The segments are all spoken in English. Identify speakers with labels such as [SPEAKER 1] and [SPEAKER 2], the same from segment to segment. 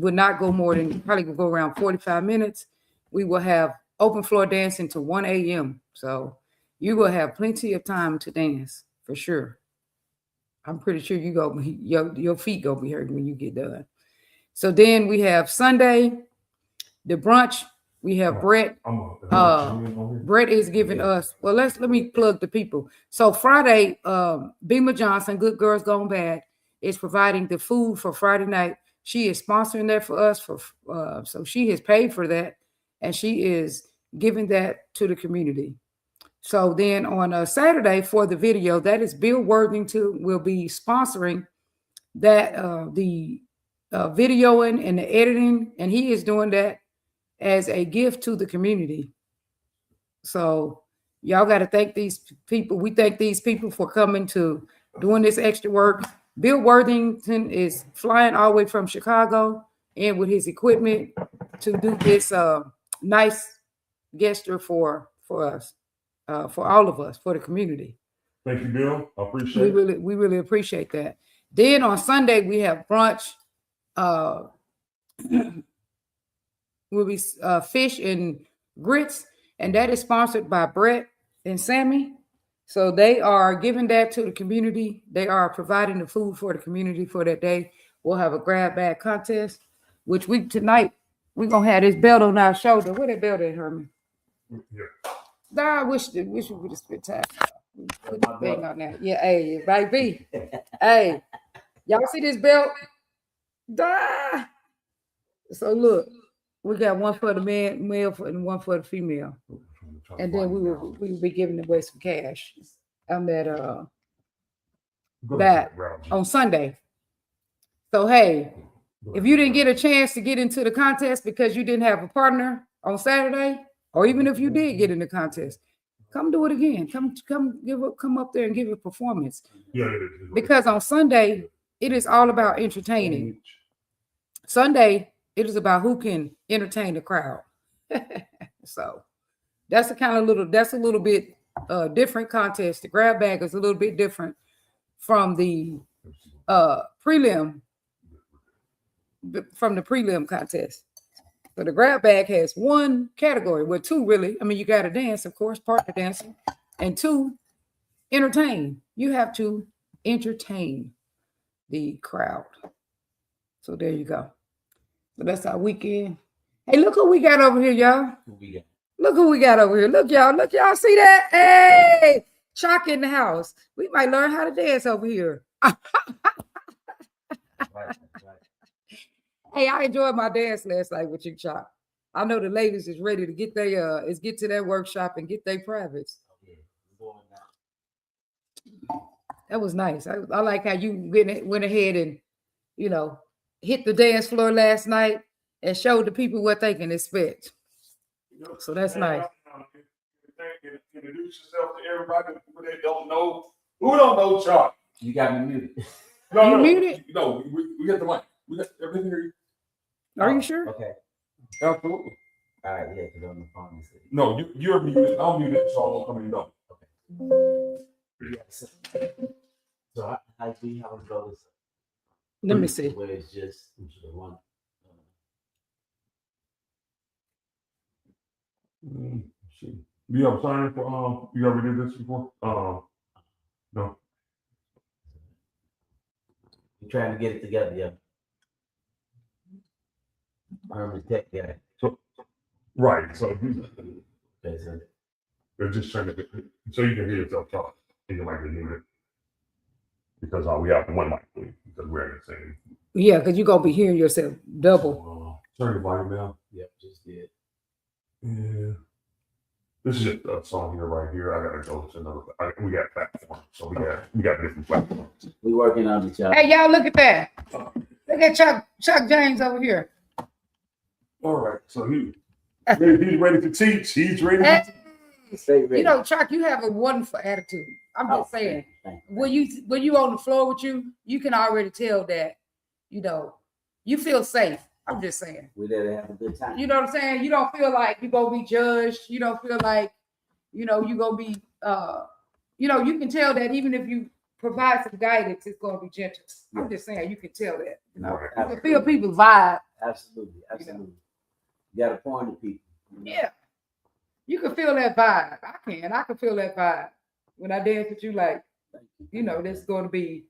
[SPEAKER 1] would not go more than probably go around 45 minutes. We will have open floor dancing to 1 a.m. So you will have plenty of time to dance for sure. I'm pretty sure your feet gonna be hurting when you get done. So then we have Sunday, the brunch. We have Brett. Brett is giving us. Well, let me plug the people. So Friday, Bima Johnson, Good Girls Gone Bad, is providing the food for Friday night. She is sponsoring that for us. So she has paid for that, and she is giving that to the community. So then on Saturday for the video, that is Bill Worthington will be sponsoring that the videoing and the editing, and he is doing that as a gift to the community. So y'all got to thank these people. We thank these people for coming to doing this extra work. Bill Worthington is flying all the way from Chicago and with his equipment to do this nice gesture for us, for all of us, for the community.
[SPEAKER 2] Thank you, Bill. I appreciate it.
[SPEAKER 1] We really appreciate that. Then on Sunday we have brunch. Will be fish and grits, and that is sponsored by Brett and Sammy. So they are giving that to the community. They are providing the food for the community for that day. We'll have a grab bag contest, which tonight we're gonna have this belt on our shoulder. Where that belt at, Herman? Yeah. I wish we would have spent time. Put the thing on that. Yeah, hey, baby. Hey, y'all see this belt? So look. We got one for the male and one for the female. And then we will be giving away some cash on that on Sunday. So hey, if you didn't get a chance to get into the contest because you didn't have a partner on Saturday, or even if you did get in the contest, come do it again. Come up there and give a performance. Yeah. Because on Sunday, it is all about entertaining. Sunday, it is about who can entertain the crowd. So that's a little bit different contest. The grab bag is a little bit different from the prelim contest. So the grab bag has one category, well, two really. I mean, you got to dance, of course, partner dancing, and two, entertain. You have to entertain the crowd. So there you go. So that's our weekend. Hey, look who we got over here, y'all. Look who we got over here. Look, y'all. Look, y'all see that? Hey, Chalk in the house. We might learn how to dance over here. Hey, I enjoyed my dance last night with you, Chalk. I know the ladies is ready to get to that workshop and get their privates. That was nice. I like how you went ahead and, hit the dance floor last night and showed the people what they can expect. So that's nice.
[SPEAKER 2] Introduce yourself to everybody who they don't know. Who don't know Chalk?
[SPEAKER 3] You got me muted.
[SPEAKER 2] No,
[SPEAKER 1] muted?
[SPEAKER 2] No, we got the mic. We got everything here.
[SPEAKER 1] Are you sure?
[SPEAKER 3] Okay.
[SPEAKER 2] Absolutely.
[SPEAKER 3] All right, yeah, because on the phone.
[SPEAKER 2] No, you're muted. I'm muted, so I won't come in. No.
[SPEAKER 3] Okay. So how do you have to go this?
[SPEAKER 1] Let me see.
[SPEAKER 3] Where it's just the one.
[SPEAKER 2] Do you have a sign for you ever did this before? No.
[SPEAKER 3] You're trying to get it together, yeah. Herman Tech guy.
[SPEAKER 2] So right, so
[SPEAKER 3] they're
[SPEAKER 2] just trying to so you can hear yourself talk and you might be muted. Because we have one mic because we're in the same.
[SPEAKER 1] Yeah, because you're gonna be hearing yourself double.
[SPEAKER 2] Turn the volume down.
[SPEAKER 3] Yep, just did.
[SPEAKER 2] Yeah. This is just a song here right here. I gotta go to another. We got platforms, so we got different platforms.
[SPEAKER 3] We working on the job.
[SPEAKER 1] Hey, y'all, look at that. Look at Chuck James over here.
[SPEAKER 2] All right, so he's ready to teach. He's ready to teach.
[SPEAKER 3] Stay ready.
[SPEAKER 1] Chuck, you have a wonderful attitude. I'm just saying. When you on the floor with you can already tell that, you feel safe. I'm just saying.
[SPEAKER 3] We're there to have a good time.
[SPEAKER 1] You know what I'm saying? You don't feel like you're gonna be judged. You don't feel like, you're gonna be you can tell that even if you provide some guidance, it's gonna be gentle. I'm just saying you can tell that. You can feel people's vibe
[SPEAKER 3] absolutely. You got to point to people.
[SPEAKER 1] Yeah. You can feel that vibe. I can feel that vibe. When I dance with you, like, this is going to be,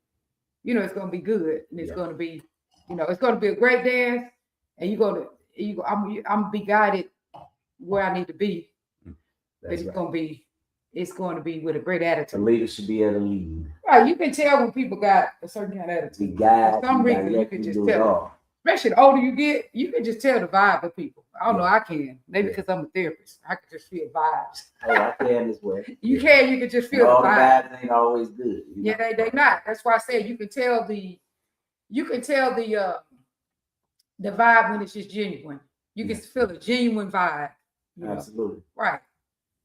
[SPEAKER 1] it's going to be good. And it's going to be, it's going to be a great dance. And I'm going to be guided where I need to be.
[SPEAKER 3] That's
[SPEAKER 1] It's
[SPEAKER 3] right.
[SPEAKER 1] going to be with a great attitude.
[SPEAKER 3] A leader should be able to lead.
[SPEAKER 1] Right. You can tell when people got a certain kind of
[SPEAKER 3] To
[SPEAKER 1] attitude.
[SPEAKER 3] guide,
[SPEAKER 1] For some reason, you can just tell. Especially the older you get, you can just tell the vibe of people. I don't know, I can. Maybe because I'm a therapist. I can just feel vibes.
[SPEAKER 3] Oh, I can as well.
[SPEAKER 1] You can just feel
[SPEAKER 3] all
[SPEAKER 1] the
[SPEAKER 3] the
[SPEAKER 1] vibe.
[SPEAKER 3] vibes ain't always good.
[SPEAKER 1] Yeah, they not. That's why I said you can tell the vibe when it's just genuine. You can feel a genuine vibe.
[SPEAKER 3] Absolutely.
[SPEAKER 1] Right.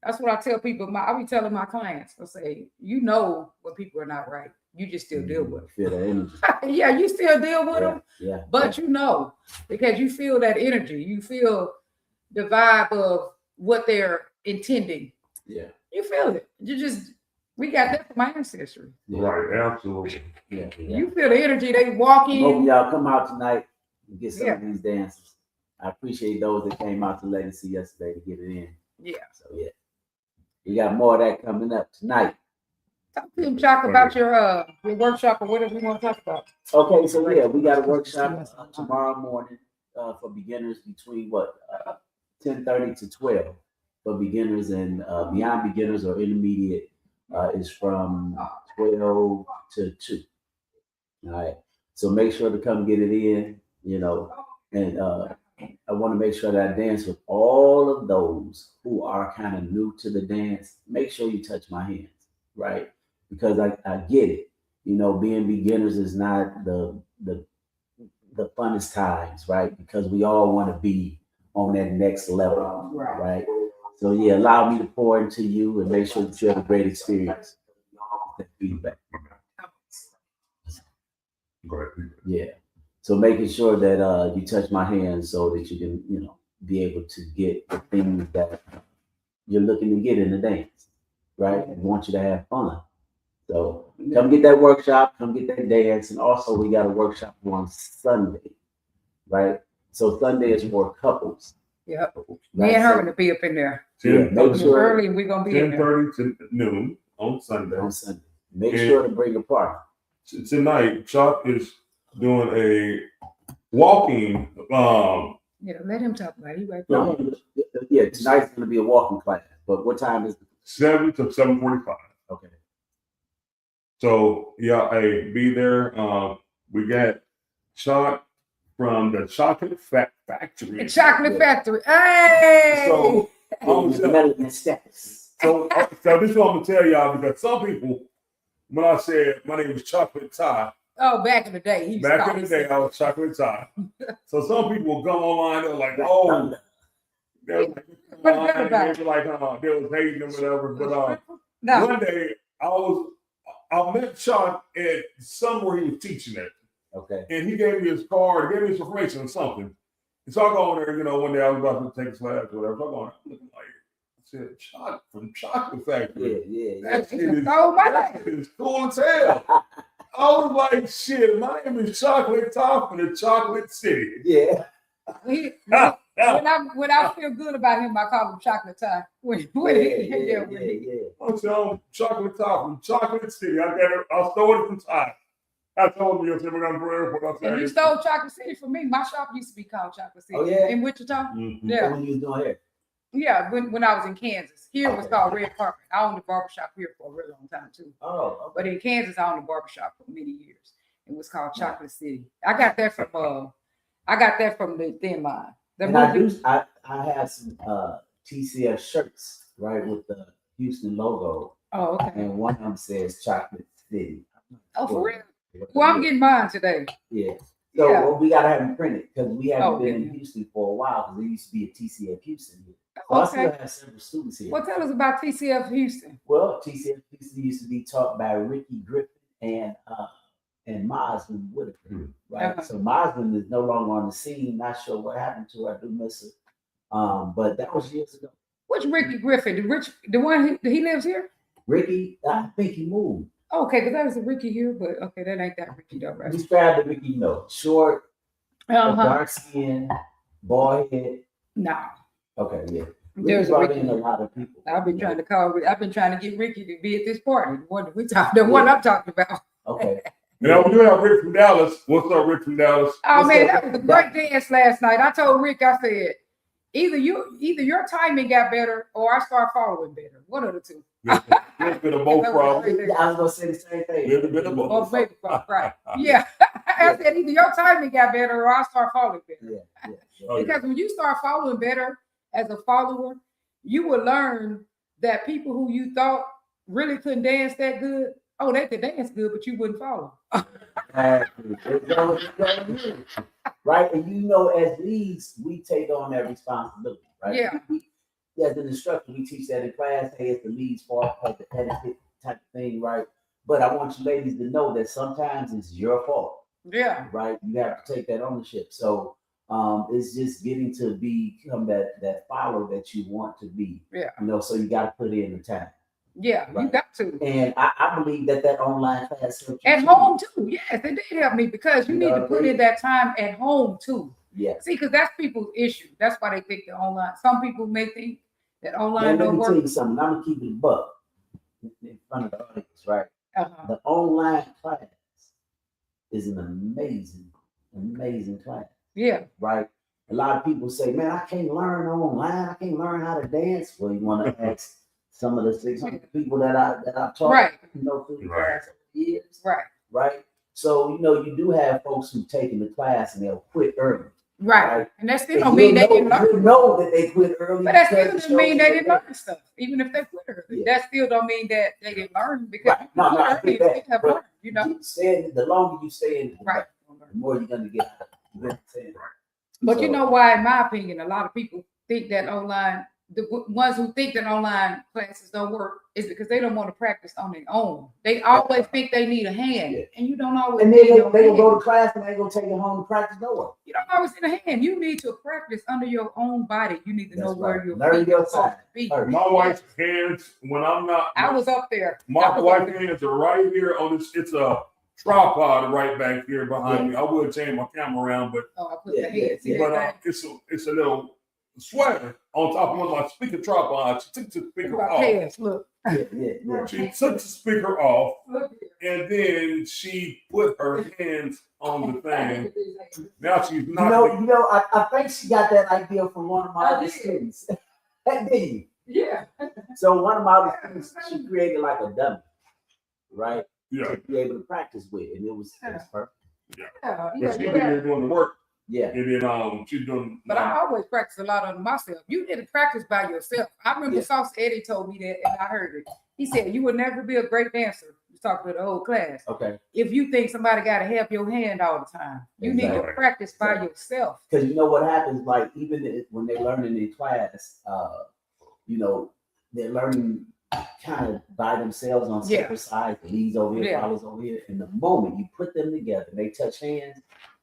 [SPEAKER 1] That's what I tell people. I be telling my clients, I say, when people are not right. You just still deal with them.
[SPEAKER 3] Feel that energy.
[SPEAKER 1] Yeah, you still deal with them.
[SPEAKER 3] Yeah.
[SPEAKER 1] But because you feel that energy, you feel the vibe of what they're intending.
[SPEAKER 3] Yeah.
[SPEAKER 1] You feel it. We got that from my ancestry.
[SPEAKER 3] Yeah.
[SPEAKER 2] Right, absolutely.
[SPEAKER 3] Yeah.
[SPEAKER 1] You feel the energy. They walk
[SPEAKER 3] I hope
[SPEAKER 1] in.
[SPEAKER 3] y'all come out tonight and get some of these dances. I appreciate those that came out to Legacy yesterday to get it in.
[SPEAKER 1] Yeah.
[SPEAKER 3] So we got more of that coming up tonight.
[SPEAKER 1] Talk to them, Chuck, about your workshop or whatever you want to talk about.
[SPEAKER 3] Okay, so we got a workshop tomorrow morning for beginners between 10:30 to 12 for beginners, and beyond beginners or intermediate is from 12 to 2. All right, so make sure to come get it in, and I want to make sure that I dance with all of those who are kind of new to the dance. Make sure you touch my hands, right? Because I get it. Being beginners is not the funnest times, right? Because we all want to be on that next level, right? So allow me to pour into you and make sure that you have a great experience. That feedback.
[SPEAKER 2] Go ahead.
[SPEAKER 3] Yeah. So making sure that you touch my hands so that you can, be able to get the things that you're looking to get in the dance, right? And want you to have fun. So come get that workshop, come get that dance. And also we got a workshop on Sunday, right? So Sunday is for couples.
[SPEAKER 1] Yep.
[SPEAKER 3] Right?
[SPEAKER 1] Me and her going to be up in there.
[SPEAKER 3] Make sure
[SPEAKER 1] early, we're going to be in there.
[SPEAKER 2] 10:30 to noon on Sunday.
[SPEAKER 3] Make sure to bring a partner.
[SPEAKER 2] Tonight, Chuck is doing a walking.
[SPEAKER 1] Let him talk about it. He right there.
[SPEAKER 3] Tonight's going to be a walking class. But what time is it?
[SPEAKER 2] 7 to 7:45.
[SPEAKER 3] Okay.
[SPEAKER 2] So be there. We got Chuck from the Chocolate Factory.
[SPEAKER 1] The Chocolate Factory. Hey!
[SPEAKER 2] So
[SPEAKER 3] Melanated status.
[SPEAKER 2] So this is what I'm gonna tell y'all, because some people, when I said my name is Chocolate Ty,
[SPEAKER 1] back in the day,
[SPEAKER 2] I was Chocolate Ty. So some people will go online, they're like, oh, they were like, they was hating or whatever. But one day I met Chuck at somewhere he was teaching at.
[SPEAKER 3] Okay.
[SPEAKER 2] And he gave me his card, gave me his information or something. And so I go on there, one day I was about to take a class or whatever. So I go on there, I'm looking like, I said, Chuck from Chocolate Factory.
[SPEAKER 3] Yeah.
[SPEAKER 2] That shit is cool as hell. I was like, shit, my name is Chocolate Ty from the Chocolate City.
[SPEAKER 3] Yeah.
[SPEAKER 1] When I feel good about him, I call him Chocolate Ty.
[SPEAKER 2] I'm saying Chocolate Ty from Chocolate City. I stole it from Ty. I told him yesterday when I'm
[SPEAKER 1] and you stole Chocolate City from me. My shop used to be called Chocolate City.
[SPEAKER 3] Oh, yeah?
[SPEAKER 1] In Wichita.
[SPEAKER 2] Mm-hmm.
[SPEAKER 1] Yeah.
[SPEAKER 3] When you was doing hair.
[SPEAKER 1] Yeah, when I was in Kansas. Here it was called Red Carpet. I owned a barbershop here for a really long time too.
[SPEAKER 3] Oh, okay.
[SPEAKER 1] But in Kansas, I owned a barbershop for many years. It was called Chocolate City. I got that from the Thin Line.
[SPEAKER 3] I have some TCF shirts, right, with the Houston logo.
[SPEAKER 1] Oh, okay.
[SPEAKER 3] And one of them says Chocolate City.
[SPEAKER 1] Oh, for real? Well, I'm getting mine today.
[SPEAKER 3] Yeah. So we gotta have them printed because we haven't been
[SPEAKER 1] yeah.
[SPEAKER 3] in Houston for a while because there used to be a TCF Houston here. So
[SPEAKER 1] Oh,
[SPEAKER 3] I still
[SPEAKER 1] okay.
[SPEAKER 3] have several students here.
[SPEAKER 1] Well, tell us about TCF Houston.
[SPEAKER 3] Well, TCF Houston used to be taught by Ricky Griffin and Moslin Whitaker, right?
[SPEAKER 1] Uh-huh.
[SPEAKER 3] So Moslin is no longer on the scene. Not sure what happened to her. I do miss her. But that was years ago.
[SPEAKER 1] Which Ricky Griffin? The one he lives here?
[SPEAKER 3] Ricky, I think he moved.
[SPEAKER 1] Okay, because that was a Ricky here, but okay, that ain't that Ricky though, right?
[SPEAKER 3] Describe the Ricky, short, dark skin, bald head.
[SPEAKER 1] No,
[SPEAKER 3] Okay, yeah.
[SPEAKER 1] there's
[SPEAKER 3] Ricky
[SPEAKER 1] a
[SPEAKER 3] brought in
[SPEAKER 1] Ricky.
[SPEAKER 3] a lot of people.
[SPEAKER 1] I've been trying to call. I've been trying to get Ricky to be at this party. The one I'm talking about.
[SPEAKER 3] Okay.
[SPEAKER 2] You know, we do have Rick from Dallas. What's up, Rick from Dallas?
[SPEAKER 1] Oh
[SPEAKER 3] What's
[SPEAKER 1] man,
[SPEAKER 3] up,
[SPEAKER 1] that was a great dance last night. I told Rick, I said, either your timing got better or I start following better. One of the two.
[SPEAKER 2] Little bit of both problems.
[SPEAKER 3] Yeah, I was gonna say the same thing.
[SPEAKER 2] Little bit of
[SPEAKER 1] Or
[SPEAKER 2] both.
[SPEAKER 1] maybe right. Yeah. I said either your timing got better or I start following better.
[SPEAKER 3] Yeah.
[SPEAKER 2] Oh, yeah.
[SPEAKER 1] Because when you start following better as a follower, you will learn that people who you thought really couldn't dance that good, oh, they could dance good, but you wouldn't follow.
[SPEAKER 3] Exactly. Right, and you know, as leads, we take on that responsibility, right?
[SPEAKER 1] Yeah.
[SPEAKER 3] As an instructor, we teach that in class. Hey, it's the lead's fault, like the etiquette type of thing, right? But I want you ladies to know that sometimes it's your fault,
[SPEAKER 1] Yeah.
[SPEAKER 3] right? You have to take that ownership. So it's just getting to become that follower that you want to be.
[SPEAKER 1] Yeah.
[SPEAKER 3] You know, so you got to put in the time.
[SPEAKER 1] Yeah, you
[SPEAKER 3] Right.
[SPEAKER 1] got to.
[SPEAKER 3] And I believe that online class helps you
[SPEAKER 1] At
[SPEAKER 3] too.
[SPEAKER 1] home too. Yes, it did help me because you
[SPEAKER 3] You
[SPEAKER 1] need
[SPEAKER 3] know
[SPEAKER 1] to
[SPEAKER 3] what
[SPEAKER 1] put
[SPEAKER 3] I mean?
[SPEAKER 1] in that time at home too.
[SPEAKER 3] Yeah.
[SPEAKER 1] See, because that's people's issue. That's why they think the online. Some people may think that online
[SPEAKER 3] Man, let
[SPEAKER 1] don't
[SPEAKER 3] me tell
[SPEAKER 1] work.
[SPEAKER 3] you something. I'm gonna keep it a buck in front of the audience, right?
[SPEAKER 1] Uh-huh.
[SPEAKER 3] The online class is an amazing class,
[SPEAKER 1] Yeah.
[SPEAKER 3] right? A lot of people say, man, I can't learn online. I can't learn how to dance. Well, you want to ask some of the 600 people that I've taught,
[SPEAKER 1] Right.
[SPEAKER 3] you know, through the
[SPEAKER 2] Right.
[SPEAKER 3] class over the years,
[SPEAKER 1] Right.
[SPEAKER 3] right? So, you know, you do have folks who've taken the class and they'll quit early.
[SPEAKER 1] Right.
[SPEAKER 3] Right.
[SPEAKER 1] And that still
[SPEAKER 3] And
[SPEAKER 1] don't mean they didn't
[SPEAKER 3] you
[SPEAKER 1] learn.
[SPEAKER 3] know that they quit early.
[SPEAKER 1] But that still
[SPEAKER 3] because it
[SPEAKER 1] doesn't mean
[SPEAKER 3] shows
[SPEAKER 1] they
[SPEAKER 3] you
[SPEAKER 1] didn't
[SPEAKER 3] that
[SPEAKER 1] learn stuff, even if they quit early.
[SPEAKER 3] Yeah.
[SPEAKER 1] That still don't mean that they didn't learn because
[SPEAKER 3] Right. No, I
[SPEAKER 1] you
[SPEAKER 3] get that,
[SPEAKER 1] still have
[SPEAKER 3] but
[SPEAKER 1] learned, you know.
[SPEAKER 3] the longer you stay in it,
[SPEAKER 1] Right.
[SPEAKER 3] the more you're gonna get out of it. You know what I'm saying?
[SPEAKER 1] But you
[SPEAKER 3] So-
[SPEAKER 1] know why, in my opinion, a lot of people think that online, the ones who think that online classes don't work is because they don't want to practice on their own. They always think they need a hand,
[SPEAKER 3] Yeah.
[SPEAKER 1] and you don't always
[SPEAKER 3] And
[SPEAKER 1] need
[SPEAKER 3] then
[SPEAKER 1] no
[SPEAKER 3] they will go
[SPEAKER 1] hand.
[SPEAKER 3] to class and they gonna take it home and practice nowhere.
[SPEAKER 1] You don't always need a hand. You need to practice under your own body. You need to know
[SPEAKER 3] That's
[SPEAKER 1] where
[SPEAKER 3] right.
[SPEAKER 1] your
[SPEAKER 3] Learn
[SPEAKER 1] feet
[SPEAKER 3] your
[SPEAKER 1] are supposed
[SPEAKER 3] side
[SPEAKER 1] to be.
[SPEAKER 3] first.
[SPEAKER 2] My wife's hands, when I'm not,
[SPEAKER 1] I was up there. I
[SPEAKER 2] my
[SPEAKER 1] was up
[SPEAKER 2] wife's
[SPEAKER 1] there.
[SPEAKER 2] hands are right here on this. It's a tripod right back here behind me. I would change my camera around, but
[SPEAKER 1] Oh, I put
[SPEAKER 3] Yeah,
[SPEAKER 1] the hand. See
[SPEAKER 3] yeah.
[SPEAKER 1] that
[SPEAKER 2] but
[SPEAKER 1] thing?
[SPEAKER 2] it's a little sweater on top of one of my speaker tripod. She took the
[SPEAKER 1] Look
[SPEAKER 2] speaker
[SPEAKER 1] at my
[SPEAKER 2] off.
[SPEAKER 1] pants. Look.
[SPEAKER 3] Yeah.
[SPEAKER 2] She took the speaker off,
[SPEAKER 1] Look here.
[SPEAKER 2] and then she put her hands on the thing. Now she's
[SPEAKER 3] You
[SPEAKER 2] not.
[SPEAKER 3] know, I think she got that idea from one of my
[SPEAKER 1] I
[SPEAKER 3] other
[SPEAKER 1] did.
[SPEAKER 3] students. That did.
[SPEAKER 1] Yeah.
[SPEAKER 3] So one of my other students, she created like a dummy, right?
[SPEAKER 2] Yeah,
[SPEAKER 3] To be able to practice with, and it was perfect.
[SPEAKER 1] Yeah.
[SPEAKER 2] but
[SPEAKER 1] Yeah.
[SPEAKER 2] she's
[SPEAKER 1] Yeah.
[SPEAKER 2] here doing the work,
[SPEAKER 3] Yeah.
[SPEAKER 2] and then she's doing.
[SPEAKER 1] But I always practice a lot on myself. You need to practice by yourself. I remember
[SPEAKER 3] Yeah.
[SPEAKER 1] Sauce Eddie told me that, and I heard it. He said, "You will never be a great dancer." He's talking to the whole class.
[SPEAKER 3] Okay.
[SPEAKER 1] If you think somebody got to help your hand all the time, you need to
[SPEAKER 2] Exactly.
[SPEAKER 1] practice by
[SPEAKER 3] Exactly.
[SPEAKER 1] yourself.
[SPEAKER 3] Because you know what happens, like even when they're learning in class, you know, they're learning kind of by themselves on
[SPEAKER 1] Yeah.
[SPEAKER 3] separate sides. Leads over here,
[SPEAKER 1] Yeah.
[SPEAKER 3] follows over here. And the moment you put them together, they touch hands,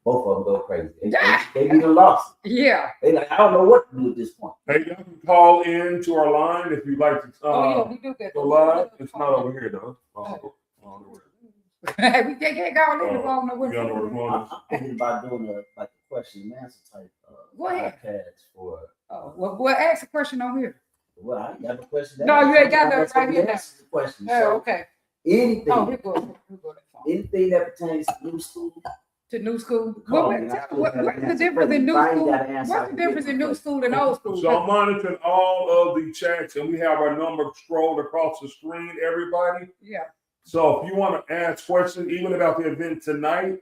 [SPEAKER 3] both of them go crazy.
[SPEAKER 1] Yeah.
[SPEAKER 3] They be lost.
[SPEAKER 1] Yeah.
[SPEAKER 3] They like, I don't know what to do at this point.
[SPEAKER 2] Hey, y'all can call in to our line if you'd like to.
[SPEAKER 1] Oh yeah, we do that.
[SPEAKER 2] Go live. It's not over here though.
[SPEAKER 1] We can't go on the phone
[SPEAKER 2] You don't know where the
[SPEAKER 1] nowhere.
[SPEAKER 2] phone
[SPEAKER 3] I'm thinking about doing a question and answer type
[SPEAKER 1] Go ahead.
[SPEAKER 3] podcast for.
[SPEAKER 1] Oh, well, ask a question on here.
[SPEAKER 3] Well, I got a question.
[SPEAKER 1] No, you ain't got
[SPEAKER 3] I'm
[SPEAKER 1] that
[SPEAKER 3] asking
[SPEAKER 1] right
[SPEAKER 3] you
[SPEAKER 1] here.
[SPEAKER 3] answer the question.
[SPEAKER 1] Oh,
[SPEAKER 3] So
[SPEAKER 1] okay.
[SPEAKER 3] anything,
[SPEAKER 1] Oh, here go that phone.
[SPEAKER 3] anything that pertains to new school,
[SPEAKER 1] To new school.
[SPEAKER 3] call
[SPEAKER 1] What,
[SPEAKER 3] me. I still
[SPEAKER 1] what's
[SPEAKER 3] have
[SPEAKER 1] the
[SPEAKER 3] an answer
[SPEAKER 1] difference
[SPEAKER 3] for
[SPEAKER 1] in
[SPEAKER 3] you.
[SPEAKER 1] new
[SPEAKER 3] If I ain't
[SPEAKER 1] school?
[SPEAKER 3] got an answer, I
[SPEAKER 1] What's the
[SPEAKER 3] can give
[SPEAKER 1] difference
[SPEAKER 3] you
[SPEAKER 1] in
[SPEAKER 3] a
[SPEAKER 1] new
[SPEAKER 3] question.
[SPEAKER 1] school and old school?
[SPEAKER 2] So I'm monitoring all of the chats, and we have our number scrolled across the screen, everybody.
[SPEAKER 1] Yeah.
[SPEAKER 2] So if you want to ask questions, even about the event tonight,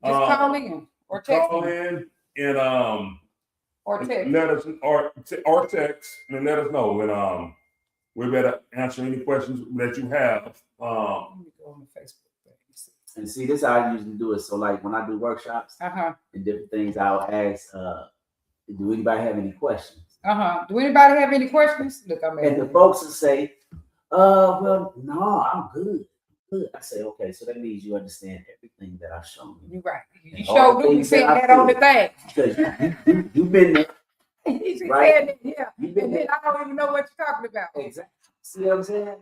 [SPEAKER 1] Just call in or text
[SPEAKER 2] call
[SPEAKER 1] me
[SPEAKER 2] in and
[SPEAKER 1] or text.
[SPEAKER 2] let us or text and let us know, and we better answer any questions that you have.
[SPEAKER 1] Let me go on the Facebook page.
[SPEAKER 3] And see, this is how I usually do it. So, like when I do workshops
[SPEAKER 1] Uh-huh.
[SPEAKER 3] and different things, I'll ask, do anybody have any questions?
[SPEAKER 1] Uh-huh. Do anybody have any questions? Look, I'm
[SPEAKER 3] And the
[SPEAKER 1] at
[SPEAKER 3] folks will say, well, no, I'm good. Good. I say, okay, so that means you understand everything that I've shown you.
[SPEAKER 1] you right. You
[SPEAKER 3] All
[SPEAKER 1] showed
[SPEAKER 3] the
[SPEAKER 1] me
[SPEAKER 3] things
[SPEAKER 1] saying
[SPEAKER 3] that I
[SPEAKER 1] that on the
[SPEAKER 3] feel.
[SPEAKER 1] thing.
[SPEAKER 3] Because you've been there.
[SPEAKER 1] He said
[SPEAKER 3] Right.
[SPEAKER 1] that, yeah.
[SPEAKER 3] You've been
[SPEAKER 1] And
[SPEAKER 3] there.
[SPEAKER 1] then I don't even know what you're talking about.
[SPEAKER 3] Exactly. See what I'm saying?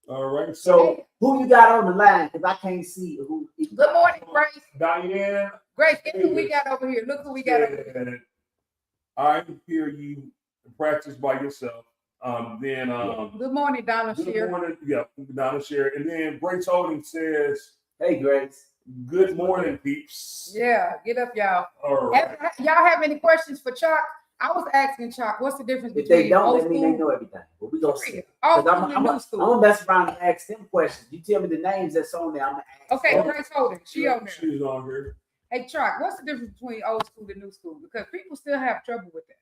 [SPEAKER 2] All right.
[SPEAKER 3] So who you got on the line? Because I can't see who.
[SPEAKER 1] Good morning, Grace.
[SPEAKER 2] Diane,
[SPEAKER 1] Grace, guess who we got over here? Look who we got over here.
[SPEAKER 2] Said, I hear you practice by yourself. Then
[SPEAKER 1] Good morning, Donna
[SPEAKER 2] good
[SPEAKER 1] Shear.
[SPEAKER 2] morning, yeah, Donna Sherry. And then Grace Holding says,
[SPEAKER 3] Hey, Grace.
[SPEAKER 2] good morning, peeps.
[SPEAKER 1] Yeah, get up, y'all.
[SPEAKER 2] All right.
[SPEAKER 1] Y'all have any questions for Chuck? I was asking Chuck, what's the difference
[SPEAKER 3] If
[SPEAKER 1] between
[SPEAKER 3] they don't,
[SPEAKER 1] old
[SPEAKER 3] that mean they
[SPEAKER 1] school?
[SPEAKER 3] know everything. But we gonna see.
[SPEAKER 1] Old
[SPEAKER 3] 'Cause
[SPEAKER 1] school and new school.
[SPEAKER 3] I'm gonna mess around and ask them questions. You tell me the names that's on there. I'm gonna ask.
[SPEAKER 1] Okay,
[SPEAKER 3] them.
[SPEAKER 1] Grace Holding, she on there.
[SPEAKER 2] She's on here.
[SPEAKER 1] Hey, Chuck, what's the difference between old school and new school? Because people still have trouble with that.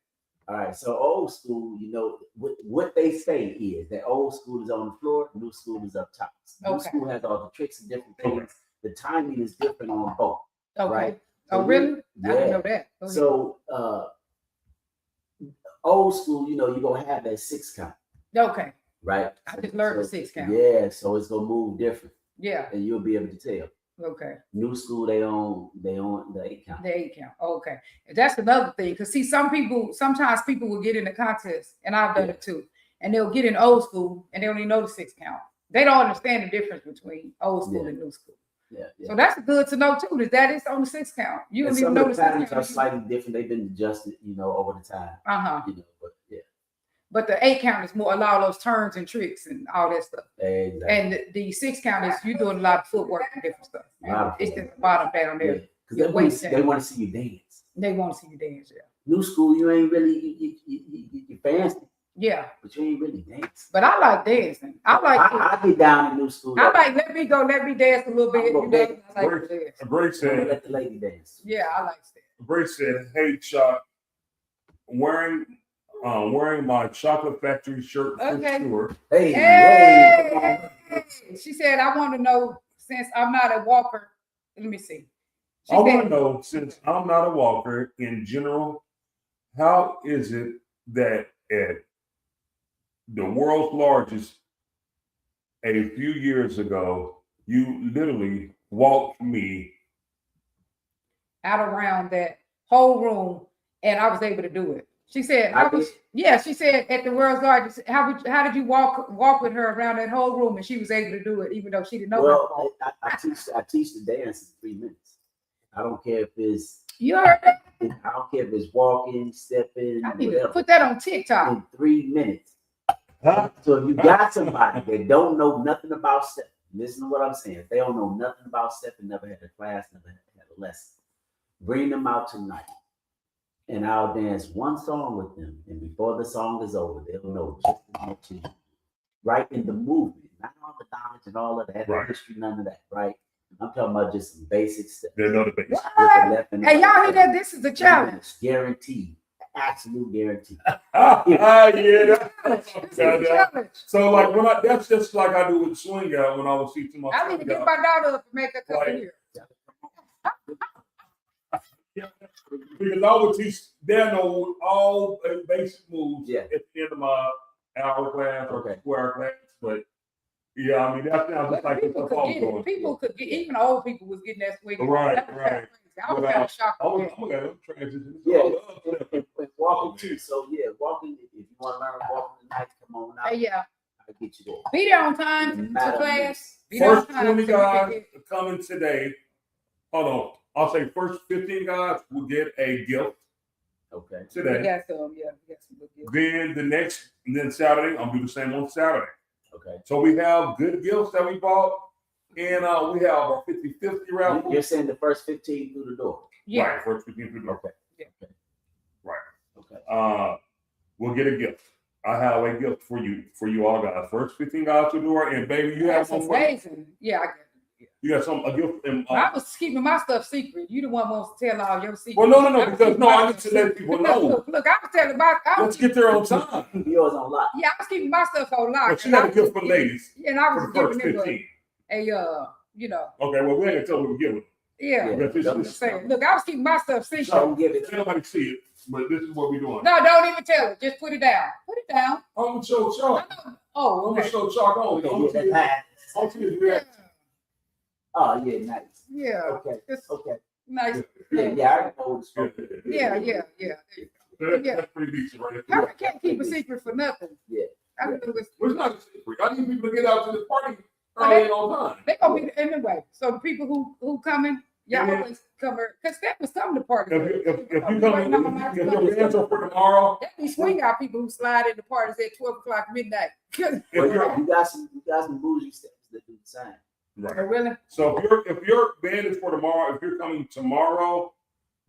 [SPEAKER 3] All right. So old school, you know, what they say is that old school is on the floor, new school is up top. New
[SPEAKER 1] Okay.
[SPEAKER 3] school has all the tricks and different things. The timing is different on both.
[SPEAKER 1] Okay.
[SPEAKER 3] Right.
[SPEAKER 1] Oh,
[SPEAKER 3] So
[SPEAKER 1] really? I didn't
[SPEAKER 3] yeah.
[SPEAKER 1] know that. Go ahead.
[SPEAKER 3] So old school, you know, you're gonna have that 6 count,
[SPEAKER 1] Okay.
[SPEAKER 3] right?
[SPEAKER 1] I just learned the 6 count.
[SPEAKER 3] Yeah, so it's gonna move different,
[SPEAKER 1] Yeah.
[SPEAKER 3] and you'll be able to tell.
[SPEAKER 1] Okay.
[SPEAKER 3] New school, they on the 8 count.
[SPEAKER 1] The 8 count. Okay. And that's another thing. Because see, sometimes people will get in the contest, and I've done it too. And they'll get in old school and they don't even know the 6 count. They don't understand the difference between old school
[SPEAKER 3] Yeah.
[SPEAKER 1] and new school.
[SPEAKER 3] Yeah, yeah.
[SPEAKER 1] So that's good to know too, that it's on the 6 count. You
[SPEAKER 3] And
[SPEAKER 1] don't even
[SPEAKER 3] some
[SPEAKER 1] know
[SPEAKER 3] of
[SPEAKER 1] the
[SPEAKER 3] the
[SPEAKER 1] 6
[SPEAKER 3] times are
[SPEAKER 1] count.
[SPEAKER 3] slightly different. They've been adjusted, you know, over the time.
[SPEAKER 1] Uh-huh.
[SPEAKER 3] You know, but yeah,
[SPEAKER 1] But the 8 count is more allow those turns and tricks and all that stuff.
[SPEAKER 3] exactly.
[SPEAKER 1] And the 6 count is you doing a lot of footwork and different stuff.
[SPEAKER 3] Lot of
[SPEAKER 1] It's
[SPEAKER 3] footwork.
[SPEAKER 1] the bottom down there.
[SPEAKER 3] Because
[SPEAKER 1] your waist
[SPEAKER 3] they
[SPEAKER 1] down.
[SPEAKER 3] want to see you dance.
[SPEAKER 1] They want to see you dance. Yeah.
[SPEAKER 3] New school, you ain't really you fancy,
[SPEAKER 1] Yeah.
[SPEAKER 3] but you ain't really dance.
[SPEAKER 1] But I like dancing. I
[SPEAKER 3] I get down in new school.
[SPEAKER 1] like let me dance a little bit.
[SPEAKER 3] I'm
[SPEAKER 1] You
[SPEAKER 3] gonna
[SPEAKER 1] know, I like to dance.
[SPEAKER 2] Grace
[SPEAKER 3] I'm gonna
[SPEAKER 2] said,
[SPEAKER 3] let the lady dance.
[SPEAKER 1] Yeah, I like that.
[SPEAKER 2] Grace said, hey, Chuck, wearing my chocolate factory shirt for
[SPEAKER 1] Okay.
[SPEAKER 2] sure.
[SPEAKER 3] Hey, hey, come on.
[SPEAKER 1] Hey! She said, I want to know, since I'm not a walker, let me see. She
[SPEAKER 2] I want to
[SPEAKER 1] said,
[SPEAKER 2] know, since I'm not a walker in general, how is it that at the world's largest a few years ago, you literally walked me?
[SPEAKER 1] out around that whole room, and I was able to do it. She said,
[SPEAKER 3] I did.
[SPEAKER 1] she said at the world's largest, how did you walk with her around that whole room, and she was able to do it, even though she didn't know how to walk.
[SPEAKER 3] Well, I teach the dance in 3 minutes. I don't care if it's
[SPEAKER 1] You heard that?
[SPEAKER 3] I don't care if it's walking, stepping,
[SPEAKER 1] I need to
[SPEAKER 3] whatever.
[SPEAKER 1] put that on TikTok.
[SPEAKER 3] In 3 minutes.
[SPEAKER 2] Huh?
[SPEAKER 3] So if you got somebody that don't know nothing about stepping, listen to what I'm saying. If they don't know nothing about stepping, never had a class, never had a lesson, bring them out tonight. And I'll dance one song with them. And before the song is over, they'll know just as much as you. Right in the movement, not all the knowledge and all of that,
[SPEAKER 2] Right.
[SPEAKER 3] history, none of that, right? I'm talking about just some basic steps.
[SPEAKER 2] They know the basics.
[SPEAKER 3] With the left and the
[SPEAKER 1] Hey, y'all
[SPEAKER 3] right
[SPEAKER 1] hear that? This is a challenge.
[SPEAKER 3] Guaranteed. Absolute guarantee.
[SPEAKER 2] Yeah,
[SPEAKER 1] This
[SPEAKER 2] that's
[SPEAKER 1] is a challenge.
[SPEAKER 2] so like that's just like I do with swing out when I was teaching my
[SPEAKER 1] I need to
[SPEAKER 2] swing
[SPEAKER 1] get
[SPEAKER 2] out.
[SPEAKER 1] my daughter up and make her come
[SPEAKER 2] Right.
[SPEAKER 1] here.
[SPEAKER 2] Because I would teach them all basic moves
[SPEAKER 3] Yeah.
[SPEAKER 2] at the end of my hour class or
[SPEAKER 3] Okay.
[SPEAKER 2] square class. But yeah, I mean that sounds just
[SPEAKER 1] But
[SPEAKER 2] like the
[SPEAKER 1] people
[SPEAKER 2] stuff I
[SPEAKER 1] could
[SPEAKER 2] was
[SPEAKER 1] get
[SPEAKER 2] doing.
[SPEAKER 1] it. People could get, even old people was getting that swing.
[SPEAKER 2] Right,
[SPEAKER 1] That was
[SPEAKER 2] right.
[SPEAKER 1] kinda crazy. I was
[SPEAKER 2] But,
[SPEAKER 1] kind of shocked.
[SPEAKER 2] I'm
[SPEAKER 1] with that.
[SPEAKER 2] gonna transition.
[SPEAKER 3] Yeah.
[SPEAKER 2] I love that.
[SPEAKER 3] And walking too. So yeah, walking. If you want to learn walking tonight, come on out.
[SPEAKER 1] Hey, yeah.
[SPEAKER 3] I'll get you there.
[SPEAKER 1] Be there on time to
[SPEAKER 3] Madam,
[SPEAKER 1] class. Be there on
[SPEAKER 2] First
[SPEAKER 1] time
[SPEAKER 2] 20
[SPEAKER 1] so you can
[SPEAKER 2] guys
[SPEAKER 1] get-
[SPEAKER 2] coming today. Hold on. I'll say first 15 guys will get a gift
[SPEAKER 3] Okay.
[SPEAKER 1] We
[SPEAKER 2] today.
[SPEAKER 1] got some, yeah. We got some good gifts.
[SPEAKER 2] Then Saturday, I'm gonna do the same on Saturday.
[SPEAKER 3] Okay.
[SPEAKER 2] So we have good gifts that we bought, and we have our 50-50 raffle.
[SPEAKER 3] You're saying the first 15 through the door.
[SPEAKER 1] Yeah.
[SPEAKER 2] Right, first 15 through the door.
[SPEAKER 3] Okay.
[SPEAKER 1] Yeah.
[SPEAKER 3] Okay.
[SPEAKER 2] Right.
[SPEAKER 3] Okay.
[SPEAKER 2] We'll get a gift. I have a gift for you all guys. First 15 guys to the door, and baby, you have
[SPEAKER 1] That's
[SPEAKER 2] one for
[SPEAKER 1] amazing. Yeah, I get it.
[SPEAKER 2] you got a gift. And
[SPEAKER 1] I was keeping my stuff secret. You the one wants to tell all your secrets.
[SPEAKER 2] well, no,
[SPEAKER 1] I was
[SPEAKER 2] because
[SPEAKER 1] keeping
[SPEAKER 2] no,
[SPEAKER 1] my
[SPEAKER 2] I need
[SPEAKER 1] stuff
[SPEAKER 2] to let
[SPEAKER 1] secret.
[SPEAKER 2] people
[SPEAKER 1] Look,
[SPEAKER 2] know.
[SPEAKER 1] Look, I was telling my.
[SPEAKER 2] Let's get there on time.
[SPEAKER 3] Keep yours on lock.
[SPEAKER 1] Yeah, I was keeping my stuff on lock.
[SPEAKER 2] But she
[SPEAKER 1] and I
[SPEAKER 2] got a
[SPEAKER 1] was
[SPEAKER 2] gift for
[SPEAKER 1] giving-
[SPEAKER 2] ladies
[SPEAKER 1] Yeah, and I
[SPEAKER 2] for
[SPEAKER 1] was
[SPEAKER 2] the first
[SPEAKER 1] giving them
[SPEAKER 2] 15.
[SPEAKER 1] you know,
[SPEAKER 2] Okay, well, we ain't gonna tell them to give it.
[SPEAKER 1] yeah.
[SPEAKER 3] Yeah.
[SPEAKER 2] But this
[SPEAKER 1] I'm
[SPEAKER 2] is-
[SPEAKER 1] just saying. Look, I was keeping my stuff secret.
[SPEAKER 3] Don't give it.
[SPEAKER 2] Nobody see it, but this is what we're doing.
[SPEAKER 1] No, don't even tell it. Just put it down. Put it down.
[SPEAKER 2] I'm gonna show Chalk.
[SPEAKER 1] Oh,
[SPEAKER 2] I'm gonna
[SPEAKER 1] okay.
[SPEAKER 2] show Chalk on.
[SPEAKER 3] Okay,
[SPEAKER 2] I'm
[SPEAKER 3] yeah,
[SPEAKER 2] gonna
[SPEAKER 3] that's high.
[SPEAKER 2] see his
[SPEAKER 1] Yeah,
[SPEAKER 2] reaction.
[SPEAKER 3] Oh yeah, nice.
[SPEAKER 1] yeah.
[SPEAKER 3] Okay.
[SPEAKER 1] It's
[SPEAKER 3] Okay.
[SPEAKER 1] nice.
[SPEAKER 3] Yeah, yeah, I already know the
[SPEAKER 2] Yeah,
[SPEAKER 3] story.
[SPEAKER 1] Yeah.
[SPEAKER 2] That's pretty decent, right?
[SPEAKER 1] I can't keep a secret for nothing.
[SPEAKER 3] Yeah.
[SPEAKER 1] I mean, it's-
[SPEAKER 2] Well, it's not a secret. I need people to get out to this party early and on time.
[SPEAKER 1] they gonna be anyway. So the people who coming, Y'all
[SPEAKER 2] Yeah.
[SPEAKER 1] always come here, because that was some of the parties.
[SPEAKER 2] If you come, if your bands are for tomorrow,
[SPEAKER 1] That be swing out people who slide into parties at 12 o'clock midnight.
[SPEAKER 2] if
[SPEAKER 3] Well,
[SPEAKER 2] you're
[SPEAKER 3] you got some bougie steps that do the same.
[SPEAKER 1] Oh, really?
[SPEAKER 2] So if your band is for tomorrow, if you're coming tomorrow,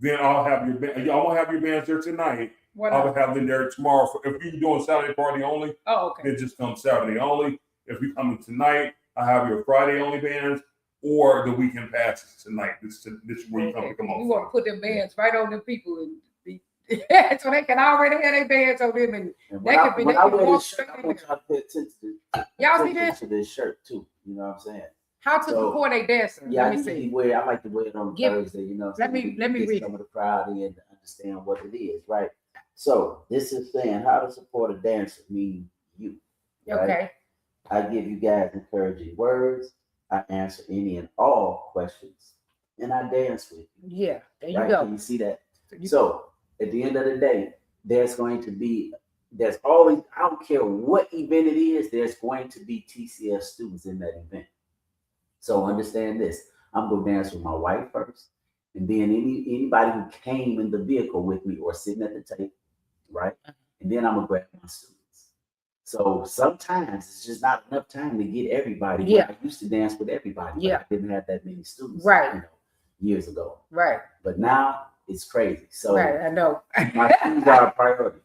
[SPEAKER 2] then I'll have your band. Y'all won't have your bands there tonight.
[SPEAKER 1] What
[SPEAKER 2] I'll
[SPEAKER 1] else?
[SPEAKER 2] have them there tomorrow. If you're doing Saturday party only,
[SPEAKER 1] Oh, okay.
[SPEAKER 2] then just come Saturday only. If you're coming tonight, I have your Friday only bands or the weekend passes tonight. This is where you come
[SPEAKER 1] Okay.
[SPEAKER 2] to come
[SPEAKER 1] We
[SPEAKER 2] on.
[SPEAKER 1] want to put them bands right on them people and be so they can already have their bands on them. And
[SPEAKER 3] And
[SPEAKER 1] That could be-
[SPEAKER 3] when
[SPEAKER 1] they
[SPEAKER 3] I
[SPEAKER 1] could
[SPEAKER 3] wear
[SPEAKER 1] walk
[SPEAKER 3] this shirt, I
[SPEAKER 1] straight
[SPEAKER 3] want
[SPEAKER 1] in
[SPEAKER 3] y'all to pay attention
[SPEAKER 1] y'all see this?
[SPEAKER 3] to this shirt too. You know what I'm saying?
[SPEAKER 1] How to
[SPEAKER 3] So,
[SPEAKER 1] support a dancer.
[SPEAKER 3] Yeah,
[SPEAKER 1] Let
[SPEAKER 3] I
[SPEAKER 1] me see.
[SPEAKER 3] usually wear. I like to wear it on
[SPEAKER 1] Give-
[SPEAKER 3] Thursday. You know,
[SPEAKER 1] let me
[SPEAKER 3] get
[SPEAKER 1] read
[SPEAKER 3] some of the crowd in to understand what it is, right? So this is saying how to support a dancer, meaning you. Right?
[SPEAKER 1] Okay.
[SPEAKER 3] I give you guys encouraging words. I answer any and all questions, and I dance with you.
[SPEAKER 1] Yeah. There you
[SPEAKER 3] Right?
[SPEAKER 1] go.
[SPEAKER 3] Can you see that?
[SPEAKER 1] You-
[SPEAKER 3] So at the end of the day, there's always, I don't care what event it is, there's going to be TCF students in that event. So understand this. I'm gonna dance with my wife first, and then anybody who came in the vehicle with me or sitting at the table, right? And then I'm gonna grab my students. So sometimes it's just not enough time to get everybody.
[SPEAKER 1] Yeah.
[SPEAKER 3] I used to dance with everybody, but
[SPEAKER 1] Yeah.
[SPEAKER 3] I didn't have that many students,
[SPEAKER 1] Right.
[SPEAKER 3] you know, years ago.
[SPEAKER 1] Right.
[SPEAKER 3] But now it's crazy. So
[SPEAKER 1] Right. I know.
[SPEAKER 3] my students are a priority.